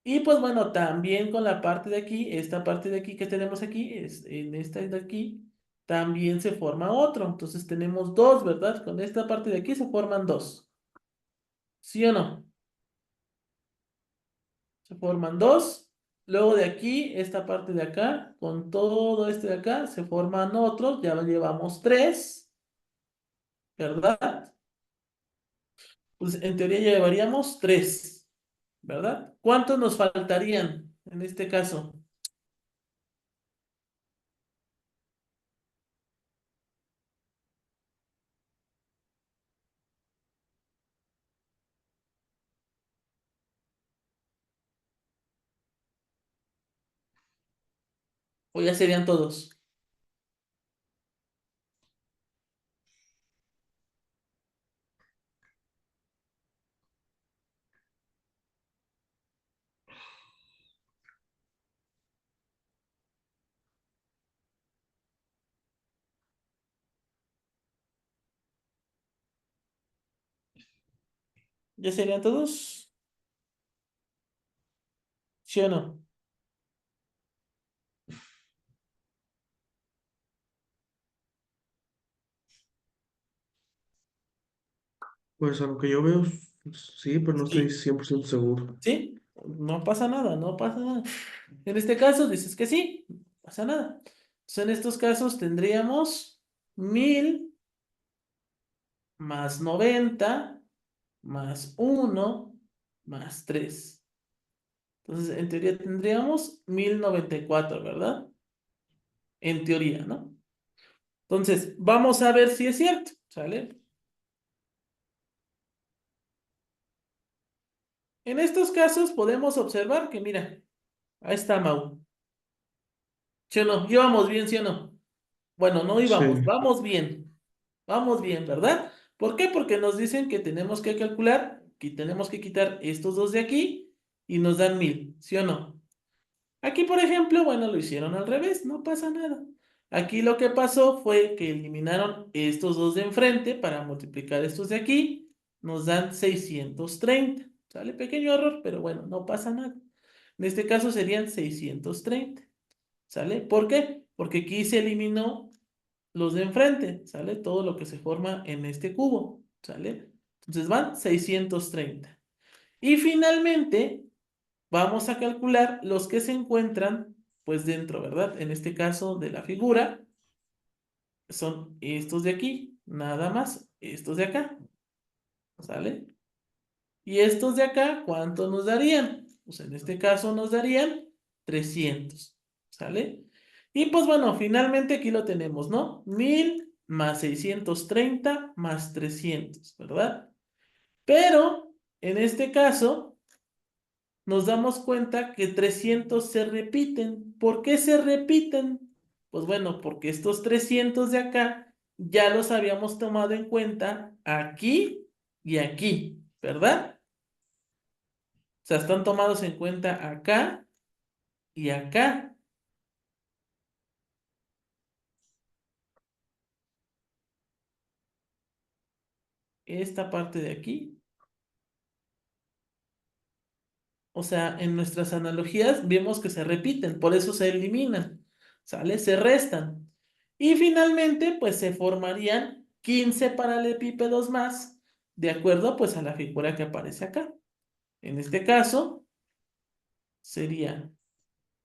Speaker 1: Y pues bueno, también con la parte de aquí, esta parte de aquí que tenemos aquí, es, en esta de aquí, también se forma otro. Entonces tenemos dos, ¿verdad? Con esta parte de aquí se forman dos. ¿Sí o no? Se forman dos. Luego de aquí, esta parte de acá, con todo este de acá, se forman otros. Ya llevamos tres, ¿verdad? Pues en teoría ya llevaríamos tres, ¿verdad? ¿Cuántos nos faltarían en este caso? ¿O ya serían todos? ¿Ya serían todos? ¿Sí o no?
Speaker 2: Pues a lo que yo veo, sí, pero no estoy
Speaker 1: Sí.
Speaker 2: 100% seguro.
Speaker 1: ¿Sí? No pasa nada, no pasa nada. En este caso dices que sí, no pasa nada. Entonces en estos casos tendríamos 1000 más 90 más uno más 3. Entonces, en teoría tendríamos 1094, ¿verdad? En teoría, ¿no? Entonces, vamos a ver si es cierto, ¿sale? En estos casos podemos observar que, mira, ahí está Mau. ¿Sí o no? Íbamos bien, ¿sí o no? Bueno, no íbamos,
Speaker 2: Sí.
Speaker 1: vamos bien, ¿verdad? ¿Por qué? Porque nos dicen que tenemos que calcular, que tenemos que quitar estos dos de aquí y nos dan 1000, ¿sí o no? Aquí, por ejemplo, bueno, lo hicieron al revés, no pasa nada. Aquí lo que pasó fue que eliminaron estos dos de enfrente para multiplicar estos de aquí, nos dan 630. Sale pequeño error, pero bueno, no pasa nada. En este caso serían 630. ¿Sale? ¿Por qué? Porque aquí se eliminó los de enfrente, ¿sale? Todo lo que se forma en este cubo, ¿sale? Entonces van 630. Y finalmente vamos a calcular los que se encuentran pues dentro, ¿verdad? En este caso de la figura son estos de aquí, nada más, estos de acá, ¿sale? Y estos de acá, ¿cuánto nos darían? Pues en este caso nos darían 300, ¿sale? Y pues bueno, finalmente aquí lo tenemos, ¿no? 1000 más 630 más 300, ¿verdad? Pero en este caso nos damos cuenta que 300 se repiten. ¿Por qué se repiten? Pues bueno, porque estos 300 de acá ya los habíamos tomado en cuenta aquí y aquí, ¿verdad? O sea, están tomados en cuenta acá y acá. Esta parte de aquí. O sea, en nuestras analogías vemos que se repiten, por eso se eliminan, ¿sale? Se restan. Y finalmente, pues se formarían 15 paralelepípedos más, de acuerdo pues a la figura que aparece acá. En este caso, sería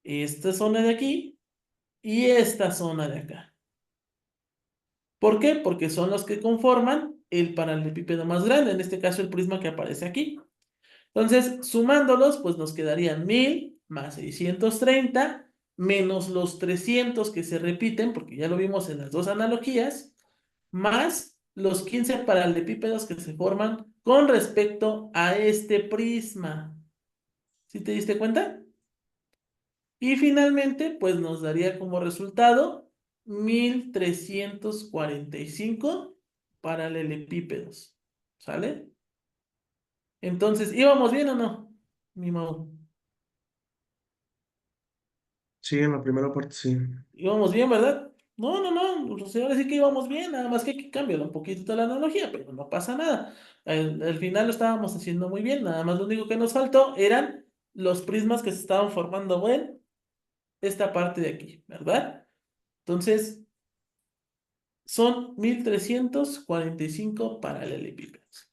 Speaker 1: esta zona de aquí y esta zona de acá. ¿Por qué? Porque son los que conforman el paralelepípedo más grande, en este caso el prisma que aparece aquí. Entonces, sumándolos, pues nos quedarían 1000 más 630 menos los 300 que se repiten, porque ya lo vimos en las dos analogías, más los 15 paralelepípedos que se forman con respecto a este prisma. ¿Sí te diste cuenta? Y finalmente, pues nos daría como resultado 1345 paralelepípedos. ¿Sale? Entonces, ¿íbamos bien o no? Mi Mau.
Speaker 2: Sí, en la primera parte sí.
Speaker 1: Íbamos bien, ¿verdad? No, no, no, pues ahora sí que íbamos bien, nada más que hay que cambiar un poquito la analogía, pero no pasa nada. Al final lo estábamos haciendo muy bien, nada más lo único que nos faltó eran los prismas que se estaban formando en esta parte de aquí, ¿verdad? Entonces, son 1345 paralelepípedos.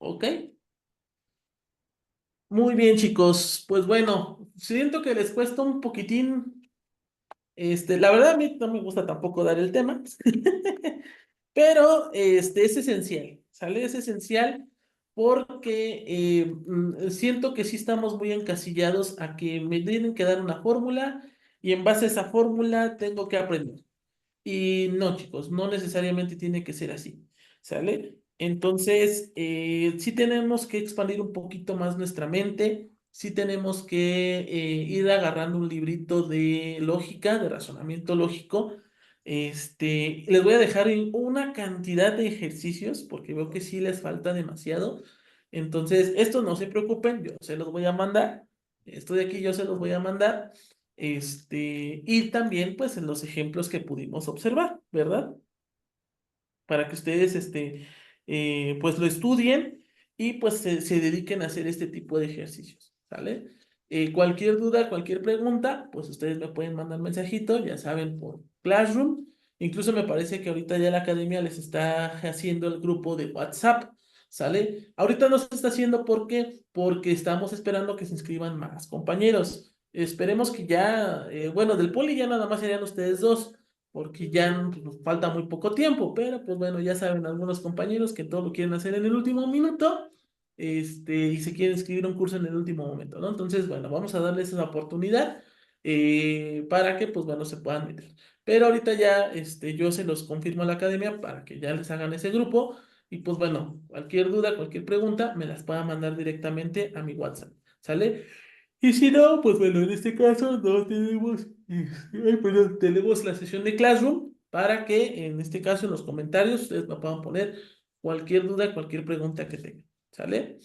Speaker 1: ¿Ok? Muy bien, chicos. Pues bueno, siento que les cuesta un poquitín. La verdad a mí no me gusta tampoco dar el tema. Pero es esencial, ¿sale? Es esencial porque siento que sí estamos muy encasillados a que me tienen que dar una fórmula y en base a esa fórmula tengo que aprender. Y no, chicos, no necesariamente tiene que ser así, ¿sale? Entonces, sí tenemos que expandir un poquito más nuestra mente, sí tenemos que ir agarrando un librito de lógica, de razonamiento lógico. Les voy a dejar una cantidad de ejercicios porque veo que sí les falta demasiado. Entonces, esto no se preocupen, yo se los voy a mandar. Esto de aquí yo se los voy a mandar. Y también, pues, en los ejemplos que pudimos observar, ¿verdad? Para que ustedes, pues, lo estudien y, pues, se dediquen a hacer este tipo de ejercicios, ¿sale? Cualquier duda, cualquier pregunta, pues, ustedes me pueden mandar mensajito, ya saben, por Classroom. Incluso me parece que ahorita ya la academia les está haciendo el grupo de WhatsApp, ¿sale? Ahorita no se está haciendo, ¿por qué? Porque estamos esperando que se inscriban más compañeros. Esperemos que ya, bueno, del poli ya nada más serían ustedes dos, porque ya pues, nos falta muy poco tiempo, pero pues bueno, ya saben algunos compañeros que todo lo quieren hacer en el último minuto, y se quieren inscribir a un curso en el último momento, ¿no? Entonces, bueno, vamos a darles esa oportunidad para que pues bueno, se puedan meter. Pero ahorita ya, yo se los confirmo a la academia para que ya les hagan ese grupo y pues bueno, cualquier duda, cualquier pregunta, me las puedan mandar directamente a mi WhatsApp, ¿sale? Y si no, pues bueno, en este caso no tenemos, ay, perdón, tenemos la sesión de Classroom para que en este caso en los comentarios ustedes me puedan poner cualquier duda, cualquier pregunta que tengan, ¿sale?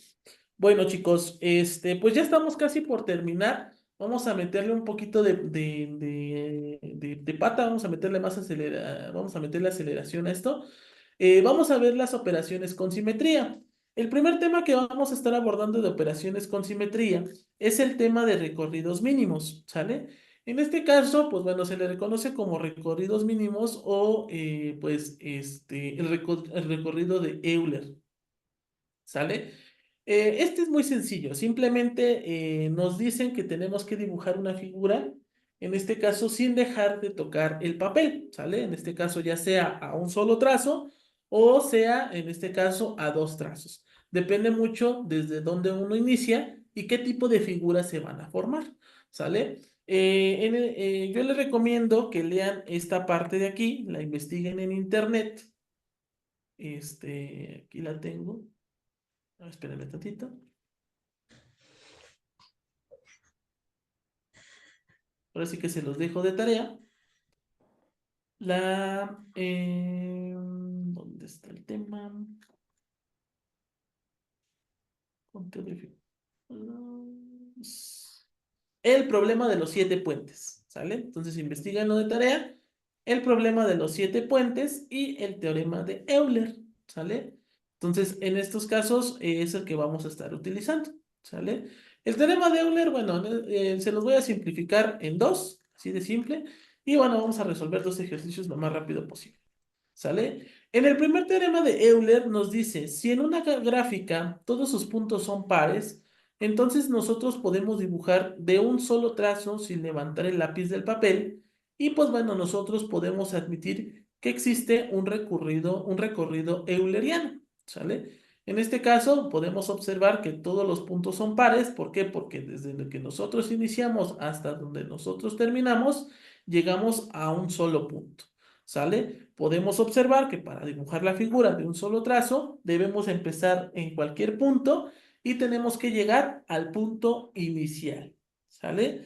Speaker 1: Bueno, chicos, pues ya estamos casi por terminar. Vamos a meterle un poquito de pata, vamos a meterle más vamos a meterle aceleración a esto. Vamos a ver las operaciones con simetría. El primer tema que vamos a estar abordando de operaciones con simetría es el tema de recorridos mínimos, ¿sale? En este caso, pues bueno, se le reconoce como recorridos mínimos o pues el recorrido de Euler, ¿sale? Este es muy sencillo, simplemente nos dicen que tenemos que dibujar una figura, en este caso sin dejar de tocar el papel, ¿sale? En este caso ya sea a un solo trazo o sea, en este caso, a dos trazos. Depende mucho desde dónde uno inicia y qué tipo de figuras se van a formar, ¿sale? Yo les recomiendo que lean esta parte de aquí, la investiguen en internet. Aquí la tengo. Espérenme tantito. Ahora sí que se los dejo de tarea. ¿Dónde está el tema? Conteo de el problema de los 7 puentes, ¿sale? Entonces investigan lo de tarea, el problema de los 7 puentes y el teorema de Euler, ¿sale? Entonces, en estos casos es el que vamos a estar utilizando, ¿sale? El teorema de Euler, bueno, se los voy a simplificar en dos, así de simple, y bueno, vamos a resolver dos ejercicios lo más rápido posible. ¿Sale? En el primer teorema de Euler nos dice, si en una gráfica todos sus puntos son pares, entonces nosotros podemos dibujar de un solo trazo sin levantar el lápiz del papel y pues bueno, nosotros podemos admitir que existe un recorrido euleriano, ¿sale? En este caso podemos observar que todos los puntos son pares, ¿por qué? Porque desde lo que nosotros iniciamos hasta donde nosotros terminamos, llegamos a un solo punto. ¿Sale? Podemos observar que para dibujar la figura de un solo trazo debemos empezar en cualquier punto y tenemos que llegar al punto inicial. ¿Sale?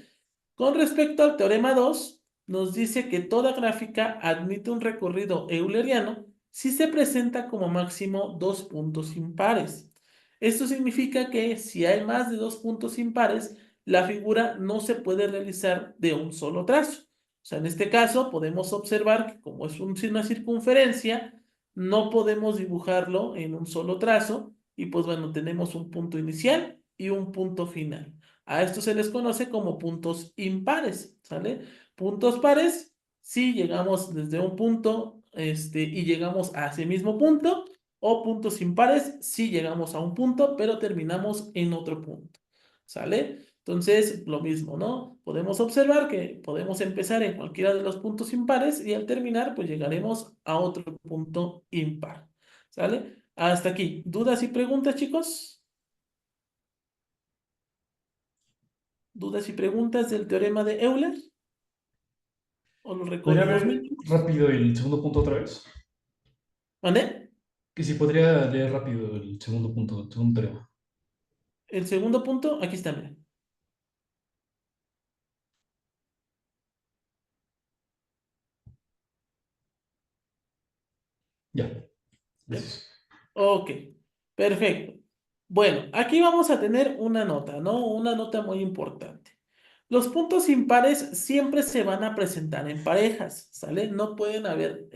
Speaker 1: Con respecto al teorema 2, nos dice que toda gráfica admite un recorrido euleriano si se presenta como máximo dos puntos impares. Esto significa que si hay más de dos puntos impares, la figura no se puede realizar de un solo trazo. O sea, en este caso podemos observar que como es una circunferencia, no podemos dibujarlo en un solo trazo y pues bueno, tenemos un punto inicial y un punto final. A esto se les conoce como puntos impares, ¿sale? Puntos pares, si llegamos desde un punto y llegamos a ese mismo punto, o puntos impares, si llegamos a un punto, pero terminamos en otro punto, ¿sale? Entonces, lo mismo, ¿no? Podemos observar que podemos empezar en cualquiera de los puntos impares y al terminar, pues llegaremos a otro punto impar. ¿Sale? Hasta aquí. ¿Dudas y preguntas, chicos? ¿Dudas y preguntas del teorema de Euler? ¿O los
Speaker 3: ¿Podría
Speaker 1: recorridos
Speaker 3: ver
Speaker 1: mínimos?
Speaker 3: rápido el segundo punto otra vez?
Speaker 1: ¿Vale?
Speaker 3: Que si podría leer rápido el segundo punto, el segundo teorema.
Speaker 1: El segundo punto, aquí está, mira.
Speaker 3: Ya,
Speaker 1: ¿Bien?
Speaker 3: gracias.
Speaker 1: Ok, perfecto. Bueno, aquí vamos a tener una nota, ¿no? Una nota muy importante. Los puntos impares siempre se van a presentar en parejas, ¿sale? No pueden haber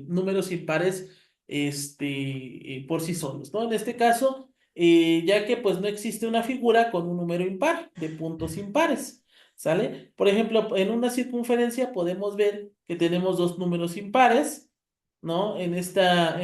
Speaker 1: números impares por sí solos, ¿no? En este caso, ya que pues no existe una figura con un número impar de puntos impares, ¿sale? Por ejemplo, en una circunferencia podemos ver que tenemos dos números impares, ¿no? En esta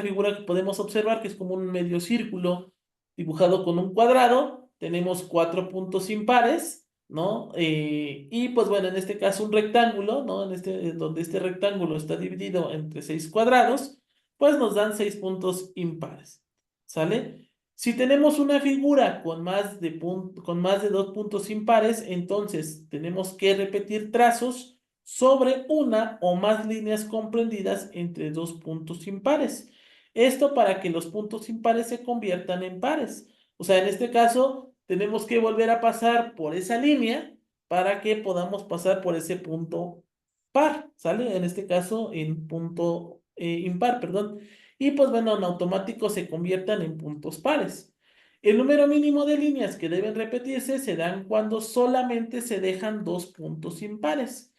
Speaker 1: figura que podemos observar que es como un medio círculo dibujado con un cuadrado, tenemos cuatro puntos impares, ¿no? Y pues bueno, en este caso un rectángulo, ¿no? En donde este rectángulo está dividido entre 6 cuadrados, pues nos dan 6 puntos impares, ¿sale? Si tenemos una figura con más de 2 puntos impares, entonces tenemos que repetir trazos sobre una o más líneas comprendidas entre dos puntos impares. Esto para que los puntos impares se conviertan en pares. O sea, en este caso, tenemos que volver a pasar por esa línea para que podamos pasar por ese punto par, ¿sale? En este caso, en punto impar, perdón. Y pues bueno, en automático se conviertan en puntos pares. El número mínimo de líneas que deben repetirse se dan cuando solamente se dejan dos puntos impares.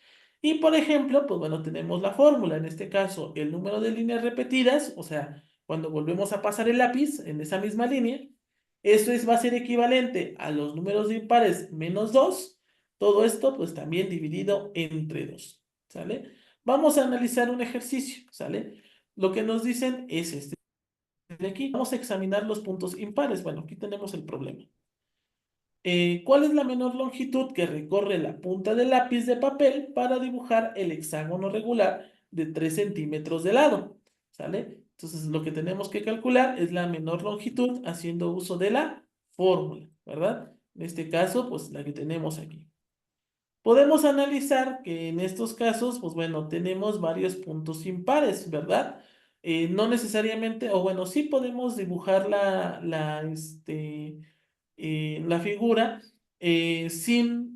Speaker 1: Y por ejemplo, pues bueno, tenemos la fórmula, en este caso, el número de líneas repetidas, o sea, cuando volvemos a pasar el lápiz en esa misma línea, va a ser equivalente a los números de impares menos 2. Todo esto pues también dividido entre 2, ¿sale? Vamos a analizar un ejercicio, ¿sale? Lo que nos dicen es este de aquí. Vamos a examinar los puntos impares. Bueno, aquí tenemos el problema. ¿Cuál es la menor longitud que recorre la punta del lápiz de papel para dibujar el hexágono regular de 3 centímetros de lado? ¿Sale? Entonces lo que tenemos que calcular es la menor longitud haciendo uso de la fórmula, ¿verdad? En este caso, pues la que tenemos aquí. Podemos analizar que en estos casos, pues bueno, tenemos varios puntos impares, ¿verdad? No necesariamente, o bueno, sí podemos dibujar la figura sin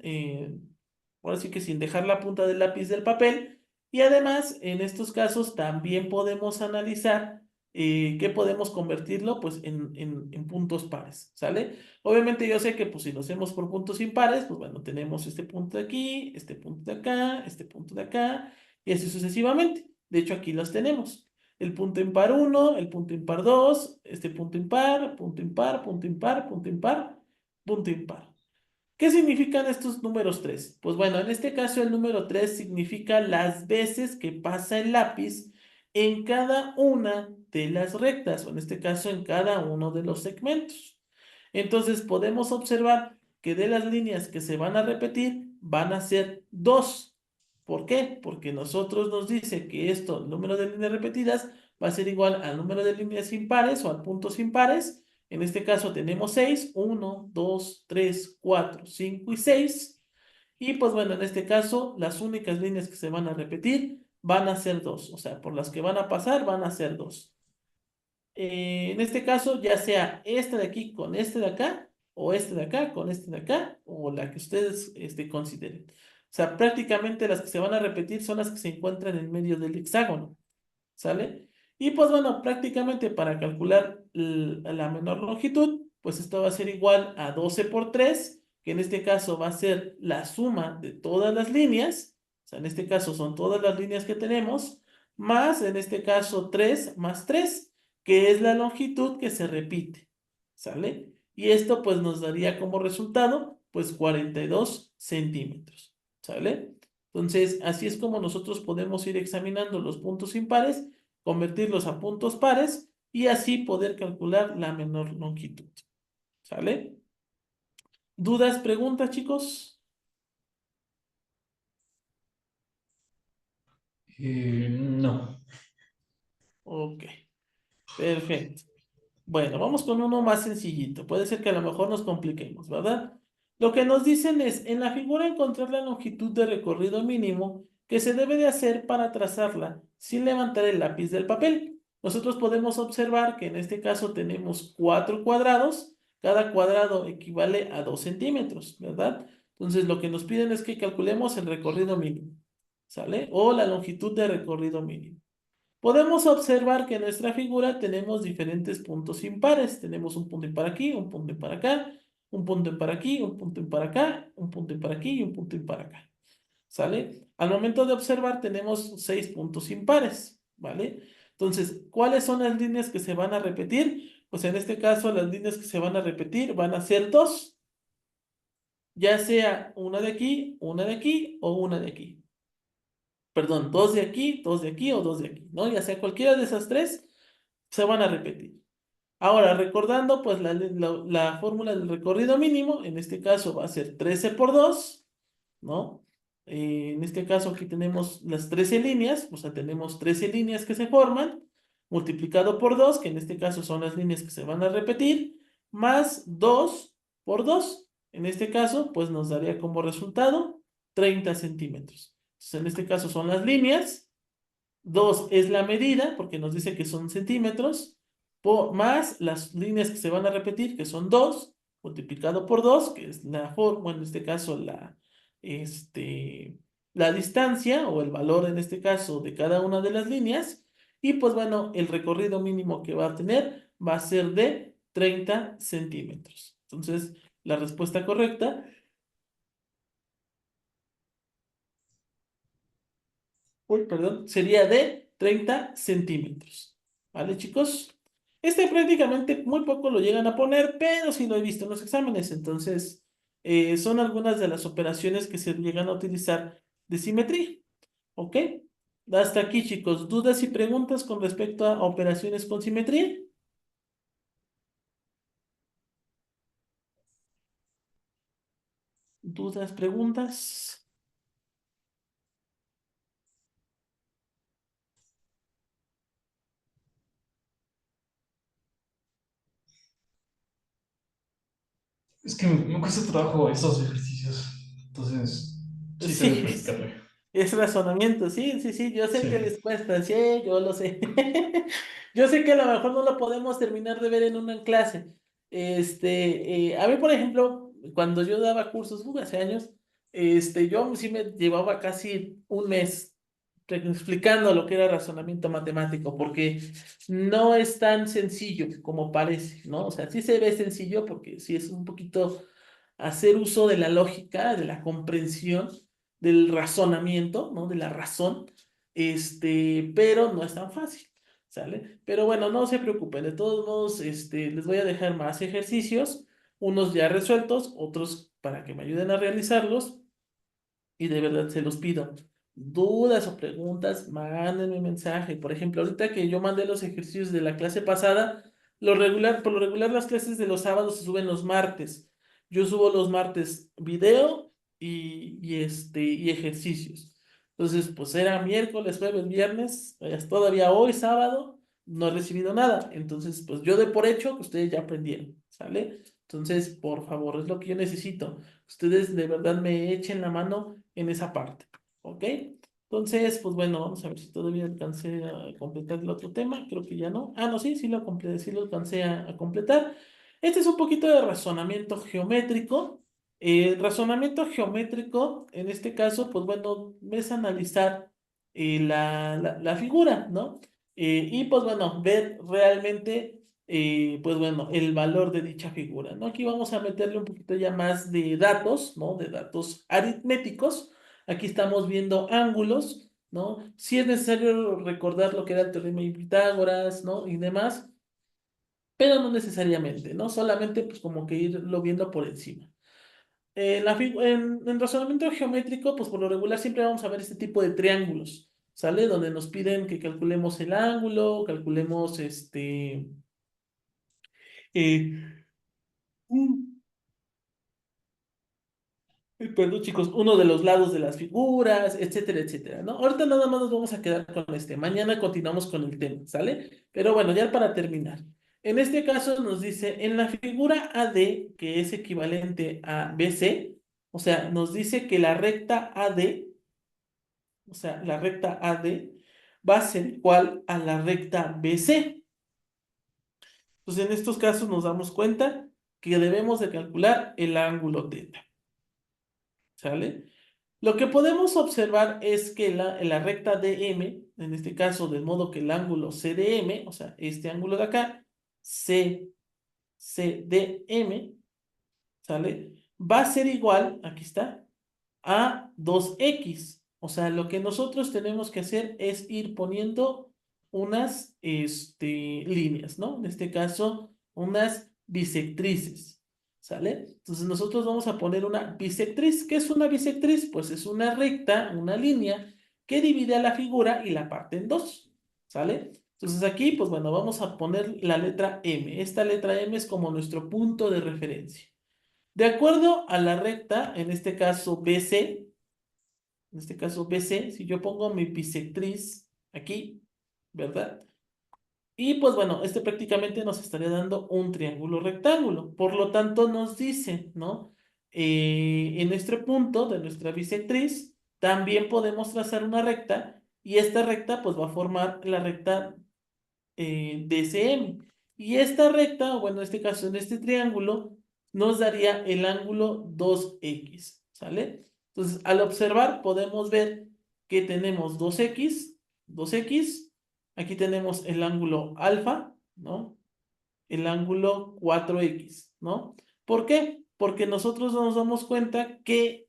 Speaker 1: ahora sí que sin dejar la punta del lápiz del papel. Y además, en estos casos también podemos analizar qué podemos convertirlo pues en puntos pares, ¿sale? Obviamente yo sé que pues si lo hacemos por puntos impares, pues bueno, tenemos este punto de aquí, este punto de acá, este punto de acá, y así sucesivamente. De hecho, aquí los tenemos. El punto impar uno, el punto impar 2, este punto impar, punto impar, punto impar, punto impar, punto impar. ¿Qué significan estos números 3? Pues bueno, en este caso el número 3 significa las veces que pasa el lápiz en cada una de las rectas, o en este caso en cada uno de los segmentos. Entonces podemos observar que de las líneas que se van a repetir van a ser 2. ¿Por qué? Porque nosotros nos dice que esto, el número de líneas repetidas, va a ser igual al número de líneas impares o al puntos impares. En este caso tenemos 6, 1, 2, 3, 4, 5 y 6. Y pues bueno, en este caso las únicas líneas que se van a repetir van a ser 2. O sea, por las que van a pasar van a ser 2. En este caso, ya sea este de aquí con este de acá, o este de acá con este de acá, o la que ustedes consideren. O sea, prácticamente las que se van a repetir son las que se encuentran en medio del hexágono. ¿Sale? Y pues bueno, prácticamente para calcular la menor longitud, pues esto va a ser igual a 12 por 3, que en este caso va a ser la suma de todas las líneas, o sea, en este caso son todas las líneas que tenemos, más en este caso 3 más 3, que es la longitud que se repite, ¿sale? Y esto pues nos daría como resultado, pues 42 centímetros, ¿sale? Entonces, así es como nosotros podemos ir examinando los puntos impares, convertirlos a puntos pares y así poder calcular la menor longitud. ¿Sale? ¿Dudas, preguntas, chicos?
Speaker 3: No.
Speaker 1: Ok, perfecto. Bueno, vamos con uno más sencillito. Puede ser que a lo mejor nos compliquemos, ¿verdad? Lo que nos dicen es, en la figura encontrar la longitud de recorrido mínimo que se debe de hacer para trazarla sin levantar el lápiz del papel. Nosotros podemos observar que en este caso tenemos 4 cuadrados. Cada cuadrado equivale a 2 centímetros, ¿verdad? Entonces lo que nos piden es que calculemos el recorrido mínimo, ¿sale? O la longitud de recorrido mínimo. Podemos observar que en nuestra figura tenemos diferentes puntos impares. Tenemos un punto impar aquí, un punto impar acá, un punto impar aquí, un punto impar acá, un punto impar aquí y un punto impar acá. ¿Sale? Al momento de observar tenemos 6 puntos impares, ¿vale? Entonces, ¿cuáles son las líneas que se van a repetir? Pues en este caso las líneas que se van a repetir van a ser 2, ya sea una de aquí o una de aquí. Perdón, 2 de aquí, 2 de aquí o 2 de aquí, ¿no? Ya sea cualquiera de esas tres, se van a repetir. Ahora, recordando, pues la fórmula del recorrido mínimo, en este caso va a ser 13 por 2, ¿no? En este caso aquí tenemos las 13 líneas, o sea, tenemos 13 líneas que se forman, multiplicado por 2, que en este caso son las líneas que se van a repetir, más 2 por 2. En este caso, pues nos daría como resultado 30 centímetros. Entonces, en este caso son las líneas, 2 es la medida, porque nos dice que son centímetros, más las líneas que se van a repetir, que son 2 multiplicado por 2 que es la forma, en este caso la distancia o el valor en este caso de cada una de las líneas. Y pues bueno, el recorrido mínimo que va a tener va a ser de 30 centímetros. Entonces, la respuesta correcta, uy, perdón, sería de 30 centímetros. ¿Vale, chicos? Este prácticamente muy poco lo llegan a poner, pero sí lo he visto en los exámenes. Entonces, son algunas de las operaciones que se llegan a utilizar de simetría. ¿Ok? Hasta aquí, chicos. ¿Dudas y preguntas con respecto a operaciones con simetría? ¿Dudas, preguntas?
Speaker 3: Es que me cuesta trabajo esos ejercicios. Entonces, sí tengo que
Speaker 1: Sí,
Speaker 3: practicarle.
Speaker 1: es razonamiento, sí, sí, sí, yo sé
Speaker 3: Sí.
Speaker 1: que les cuesta, sí, yo lo sé. Yo sé que a lo mejor no lo podemos terminar de ver en una clase. A mí, por ejemplo, cuando yo daba cursos, hace años, Yo sí me llevaba casi un mes explicando lo que era razonamiento matemático, porque no es tan sencillo como parece, ¿no? O sea, sí se ve sencillo porque sí es un poquito hacer uso de la lógica, de la comprensión, del razonamiento, ¿no? De la razón, pero no es tan fácil, ¿sale? Pero bueno, no se preocupen, de todos modos, les voy a dejar más ejercicios, unos ya resueltos, otros para que me ayuden a realizarlos, y de verdad se los pido. Dudas o preguntas, mándenme mensaje. Por ejemplo, ahorita que yo mandé los ejercicios de la clase pasada, por lo regular las clases de los sábados se suben los martes. Yo subo los martes video y ejercicios. Entonces, pues era miércoles, jueves, viernes, todavía hoy, sábado, no he recibido nada. Entonces, pues yo de por hecho que ustedes ya aprendieron, ¿sale? Entonces, por favor, es lo que yo necesito. Ustedes de verdad me echen la mano en esa parte, ¿ok? Entonces, pues bueno, vamos a ver si todavía alcancé a completar el otro tema. Creo que ya no. Ah, no, sí, sí lo completé, sí lo alcancé a completar. Este es un poquito de razonamiento geométrico. Razonamiento geométrico, en este caso, pues bueno, es analizar la figura, ¿no? Y pues bueno, ver realmente pues bueno, el valor de dicha figura, ¿no? Aquí vamos a meterle un poquito ya más de datos, ¿no? De datos aritméticos. Aquí estamos viendo ángulos, ¿no? Si es necesario recordar lo que era el teorema de Pitágoras, ¿no? Y demás, pero no necesariamente, ¿no? Solamente pues como que irlo viendo por encima. En razonamiento geométrico, pues por lo regular siempre vamos a ver este tipo de triángulos, ¿sale? Donde nos piden que calculemos el ángulo, calculemos eh, perdón, chicos, uno de los lados de las figuras, etcétera, etcétera, ¿no? Ahorita nada más nos vamos a quedar con este. Mañana continuamos con el tema, ¿sale? Pero bueno, ya para terminar. En este caso nos dice, en la figura AD, que es equivalente a BC, o sea, nos dice que la recta AD, o sea, la recta AD va a ser igual a la recta BC. Entonces, en estos casos nos damos cuenta que debemos de calcular el ángulo θ, ¿sale? Lo que podemos observar es que la recta DM, en este caso, del modo que el ángulo CDM, o sea, este ángulo de acá, CDM, ¿sale? Va a ser igual, aquí está, a 2x. O sea, lo que nosotros tenemos que hacer es ir poniendo unas líneas, ¿no? En este caso, unas bisectrices, ¿sale? Entonces nosotros vamos a poner una bisectriz. ¿Qué es una bisectriz? Pues es una recta, una línea que divide a la figura y la parte en dos, ¿sale? Entonces aquí, pues bueno, vamos a poner la letra M. Esta letra M es como nuestro punto de referencia. De acuerdo a la recta, en este caso BC, si yo pongo mi bisectriz aquí, ¿verdad? Y pues bueno, prácticamente nos estaría dando un triángulo rectángulo. Por lo tanto, nos dice, ¿no? En este punto de nuestra bisectriz, también podemos trazar una recta y esta recta pues va a formar la recta DCM. Y esta recta, o bueno, en este caso, en este triángulo, nos daría el ángulo 2x, ¿sale? Entonces, al observar, podemos ver que tenemos 2x, aquí tenemos el ángulo alfa, ¿no? El ángulo 4x, ¿no? ¿Por qué? Porque nosotros nos damos cuenta que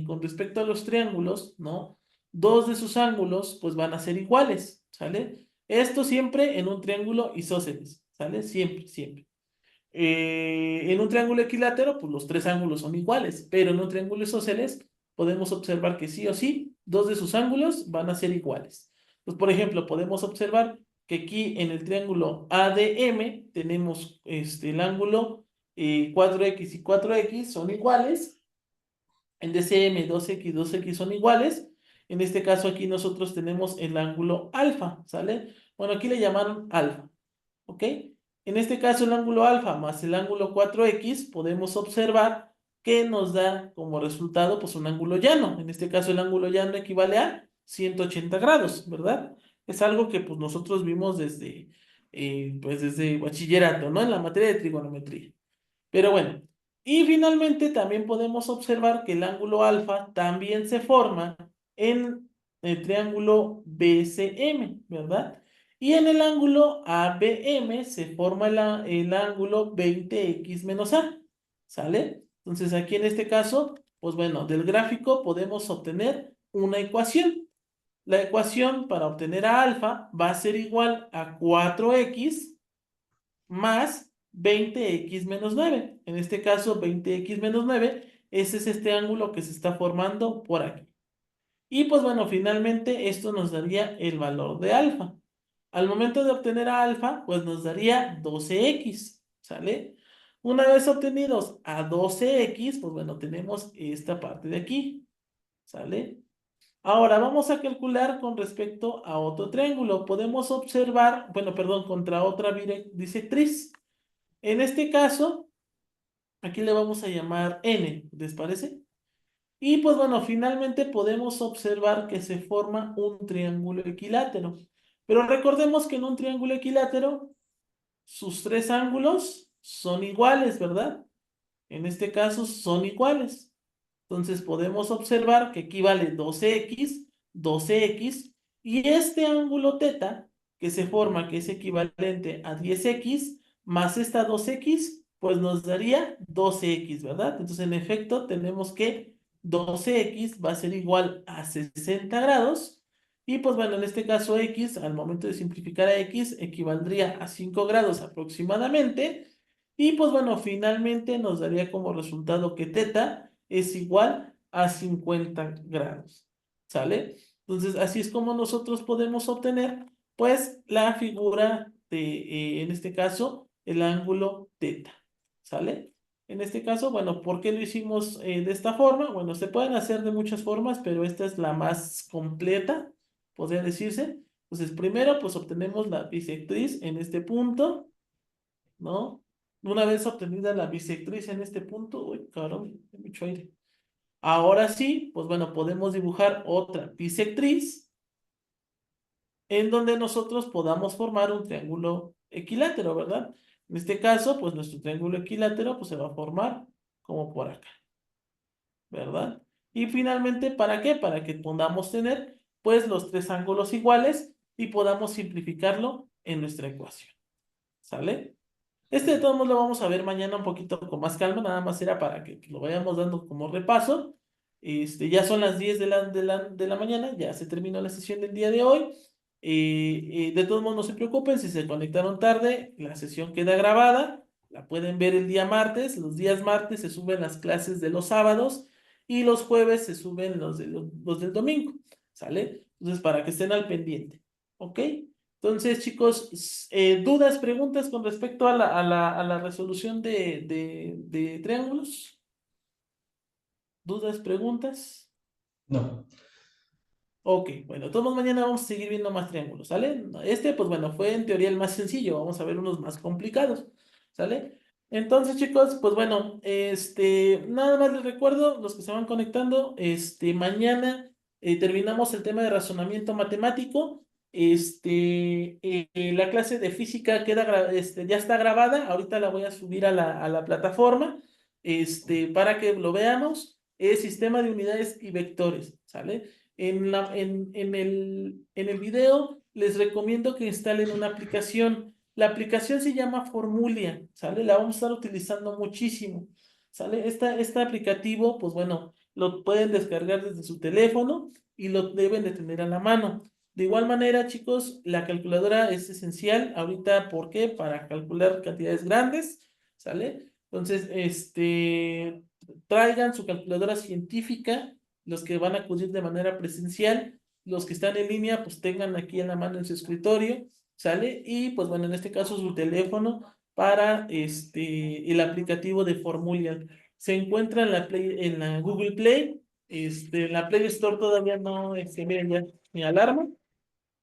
Speaker 1: con respecto a los triángulos, ¿no? Dos de sus ángulos, pues van a ser iguales, ¿sale? Esto siempre en un triángulo isósceles, ¿sale? Siempre, siempre. En un triángulo equilátero, pues los tres ángulos son iguales, pero en un triángulo isósceles podemos observar que sí o sí, dos de sus ángulos van a ser iguales. Pues, por ejemplo, podemos observar que aquí en el triángulo ADM tenemos el ángulo 4x y 4x son iguales, en DCM 2x y 2x son iguales. En este caso aquí nosotros tenemos el ángulo alfa, ¿sale? Bueno, aquí le llamaron alfa. ¿Ok? En este caso, el ángulo alfa más el ángulo 4x, podemos observar que nos da como resultado pues un ángulo llano. En este caso, el ángulo llano equivale a 180 grados, ¿verdad? Es algo que pues nosotros vimos desde bachillerato, ¿no? En la materia de trigonometría. Pero bueno, Y finalmente también podemos observar que el ángulo alfa también se forma en el triángulo BCM, ¿verdad? Y en el ángulo ABM se forma el ángulo 20x menos A, ¿sale? Entonces aquí en este caso, pues bueno, del gráfico podemos obtener una ecuación. La ecuación para obtener a alfa va a ser igual a 4x más 20x menos 9. En este caso, 20x menos 9, ese es este ángulo que se está formando por aquí. Y pues bueno, finalmente esto nos daría el valor de alfa. Al momento de obtener a alfa, pues nos daría 12x, ¿sale? Una vez obtenidos a 12x, pues bueno, tenemos esta parte de aquí, ¿sale? Ahora vamos a calcular con respecto a otro triángulo. Podemos observar, bueno, perdón, contra otra bisectriz. En este caso, aquí le vamos a llamar N, ¿les parece? Y pues bueno, finalmente podemos observar que se forma un triángulo equilátero. Pero recordemos que en un triángulo equilátero, sus tres ángulos son iguales, ¿verdad? En este caso son iguales. Entonces podemos observar que aquí vale 12x, 12x, y este ángulo teta que se forma, que es equivalente a 10x, más esta 2x, pues nos daría 12x, ¿verdad? Entonces en efecto tenemos que 12x va a ser igual a 60 grados, y pues bueno, en este caso x, al momento de simplificar a x, equivaldría a 5 grados aproximadamente, y pues bueno, finalmente nos daría como resultado que teta es igual a 50 grados. ¿Sale? Entonces, así es como nosotros podemos obtener, pues, la figura de, en este caso, el ángulo teta. ¿Sale? En este caso, bueno, ¿por qué lo hicimos de esta forma? Bueno, se pueden hacer de muchas formas, pero esta es la más completa, podría decirse. Entonces, primero, pues obtenemos la bisectriz en este punto, ¿no? Una vez obtenida la bisectriz en este punto, uy, cabrón, hay mucho aire. Ahora sí, pues bueno, podemos dibujar otra bisectriz en donde nosotros podamos formar un triángulo equilátero, ¿verdad? En este caso, pues nuestro triángulo equilátero pues se va a formar como por acá, ¿verdad? Y finalmente, ¿para qué? Para que podamos tener pues los tres ángulos iguales y podamos simplificarlo en nuestra ecuación, ¿sale? Este de todos modos lo vamos a ver mañana un poquito con más calma, nada más era para que lo vayamos dando como repaso. Ya son las 10 de la mañana, ya se terminó la sesión del día de hoy. De todos modos, no se preocupen, si se conectaron tarde, la sesión queda grabada, la pueden ver el día martes. Los días martes se suben las clases de los sábados y los jueves se suben los del domingo, ¿sale? Entonces, para que estén al pendiente, ¿ok? Entonces, chicos, dudas, preguntas con respecto a la resolución de triángulos. ¿Dudas, preguntas?
Speaker 3: No.
Speaker 1: Ok, bueno, todos mañana vamos a seguir viendo más triángulos, ¿sale? Pues bueno, fue en teoría el más sencillo, vamos a ver unos más complicados, ¿sale? Entonces, chicos, pues bueno, nada más les recuerdo, los que se van conectando, mañana terminamos el tema de razonamiento matemático. La clase de física ya está grabada, ahorita la voy a subir a la plataforma, para que lo veamos. Es sistema de unidades y vectores, ¿sale? En el video les recomiendo que instalen una aplicación. La aplicación se llama Formulia, ¿sale? La vamos a estar utilizando muchísimo, ¿sale? Este aplicativo, pues bueno, lo pueden descargar desde su teléfono y lo deben de tener a la mano. De igual manera, chicos, la calculadora es esencial ahorita, ¿por qué? Para calcular cantidades grandes, ¿sale? Entonces, traigan su calculadora científica, los que van a acudir de manera presencial, los que están en línea, pues tengan aquí en la mano en su escritorio, ¿sale? Y pues bueno, en este caso su teléfono para el aplicativo de Formulian. Se encuentra en la Google Play, en la Play Store todavía no, miren ya, mi alarma.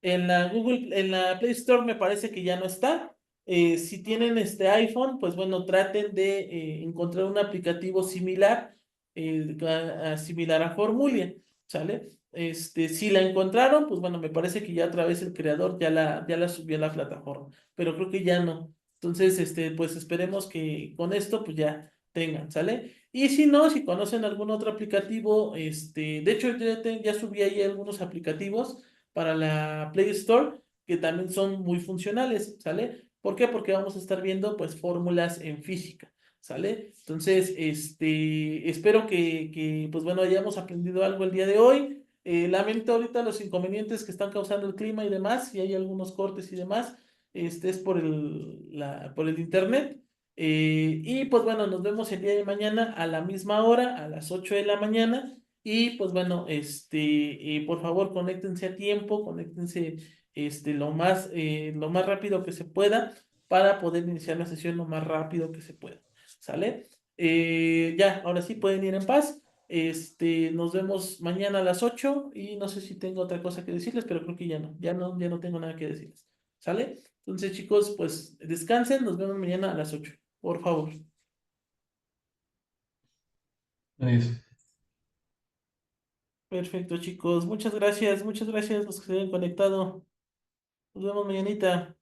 Speaker 1: En la Play Store me parece que ya no está. Si tienen este iPhone, pues bueno, traten de encontrar un aplicativo similar, similar a Formulia, ¿sale? Si la encontraron, pues bueno, me parece que ya otra vez el creador ya la subió a la plataforma, pero creo que ya no. Entonces, pues esperemos que con esto, pues ya tengan, ¿sale? Y si no, si conocen algún otro aplicativo, de hecho yo ya subí ahí algunos aplicativos para la Play Store que también son muy funcionales, ¿sale? ¿Por qué? Porque vamos a estar viendo pues fórmulas en física, ¿sale? Entonces, espero pues bueno, hayamos aprendido algo el día de hoy. Lamento ahorita los inconvenientes que están causando el clima y demás, y hay algunos cortes y demás, es por por el internet. Y pues bueno, nos vemos el día de mañana a la misma hora, a las 8 de la mañana. Y pues bueno, por favor, conéctense a tiempo, conéctense lo más rápido que se pueda para poder iniciar la sesión lo más rápido que se pueda. ¿Sale? Ya, ahora sí pueden ir en paz. Nos vemos mañana a las 8 y no sé si tengo otra cosa que decirles, pero creo que ya no tengo nada que decirles. ¿Sale? Entonces, chicos, pues descansen, nos vemos mañana a las 8 por favor.
Speaker 3: Adiós.
Speaker 1: Perfecto, chicos. Muchas gracias los que se hayan conectado. Nos vemos mañanita.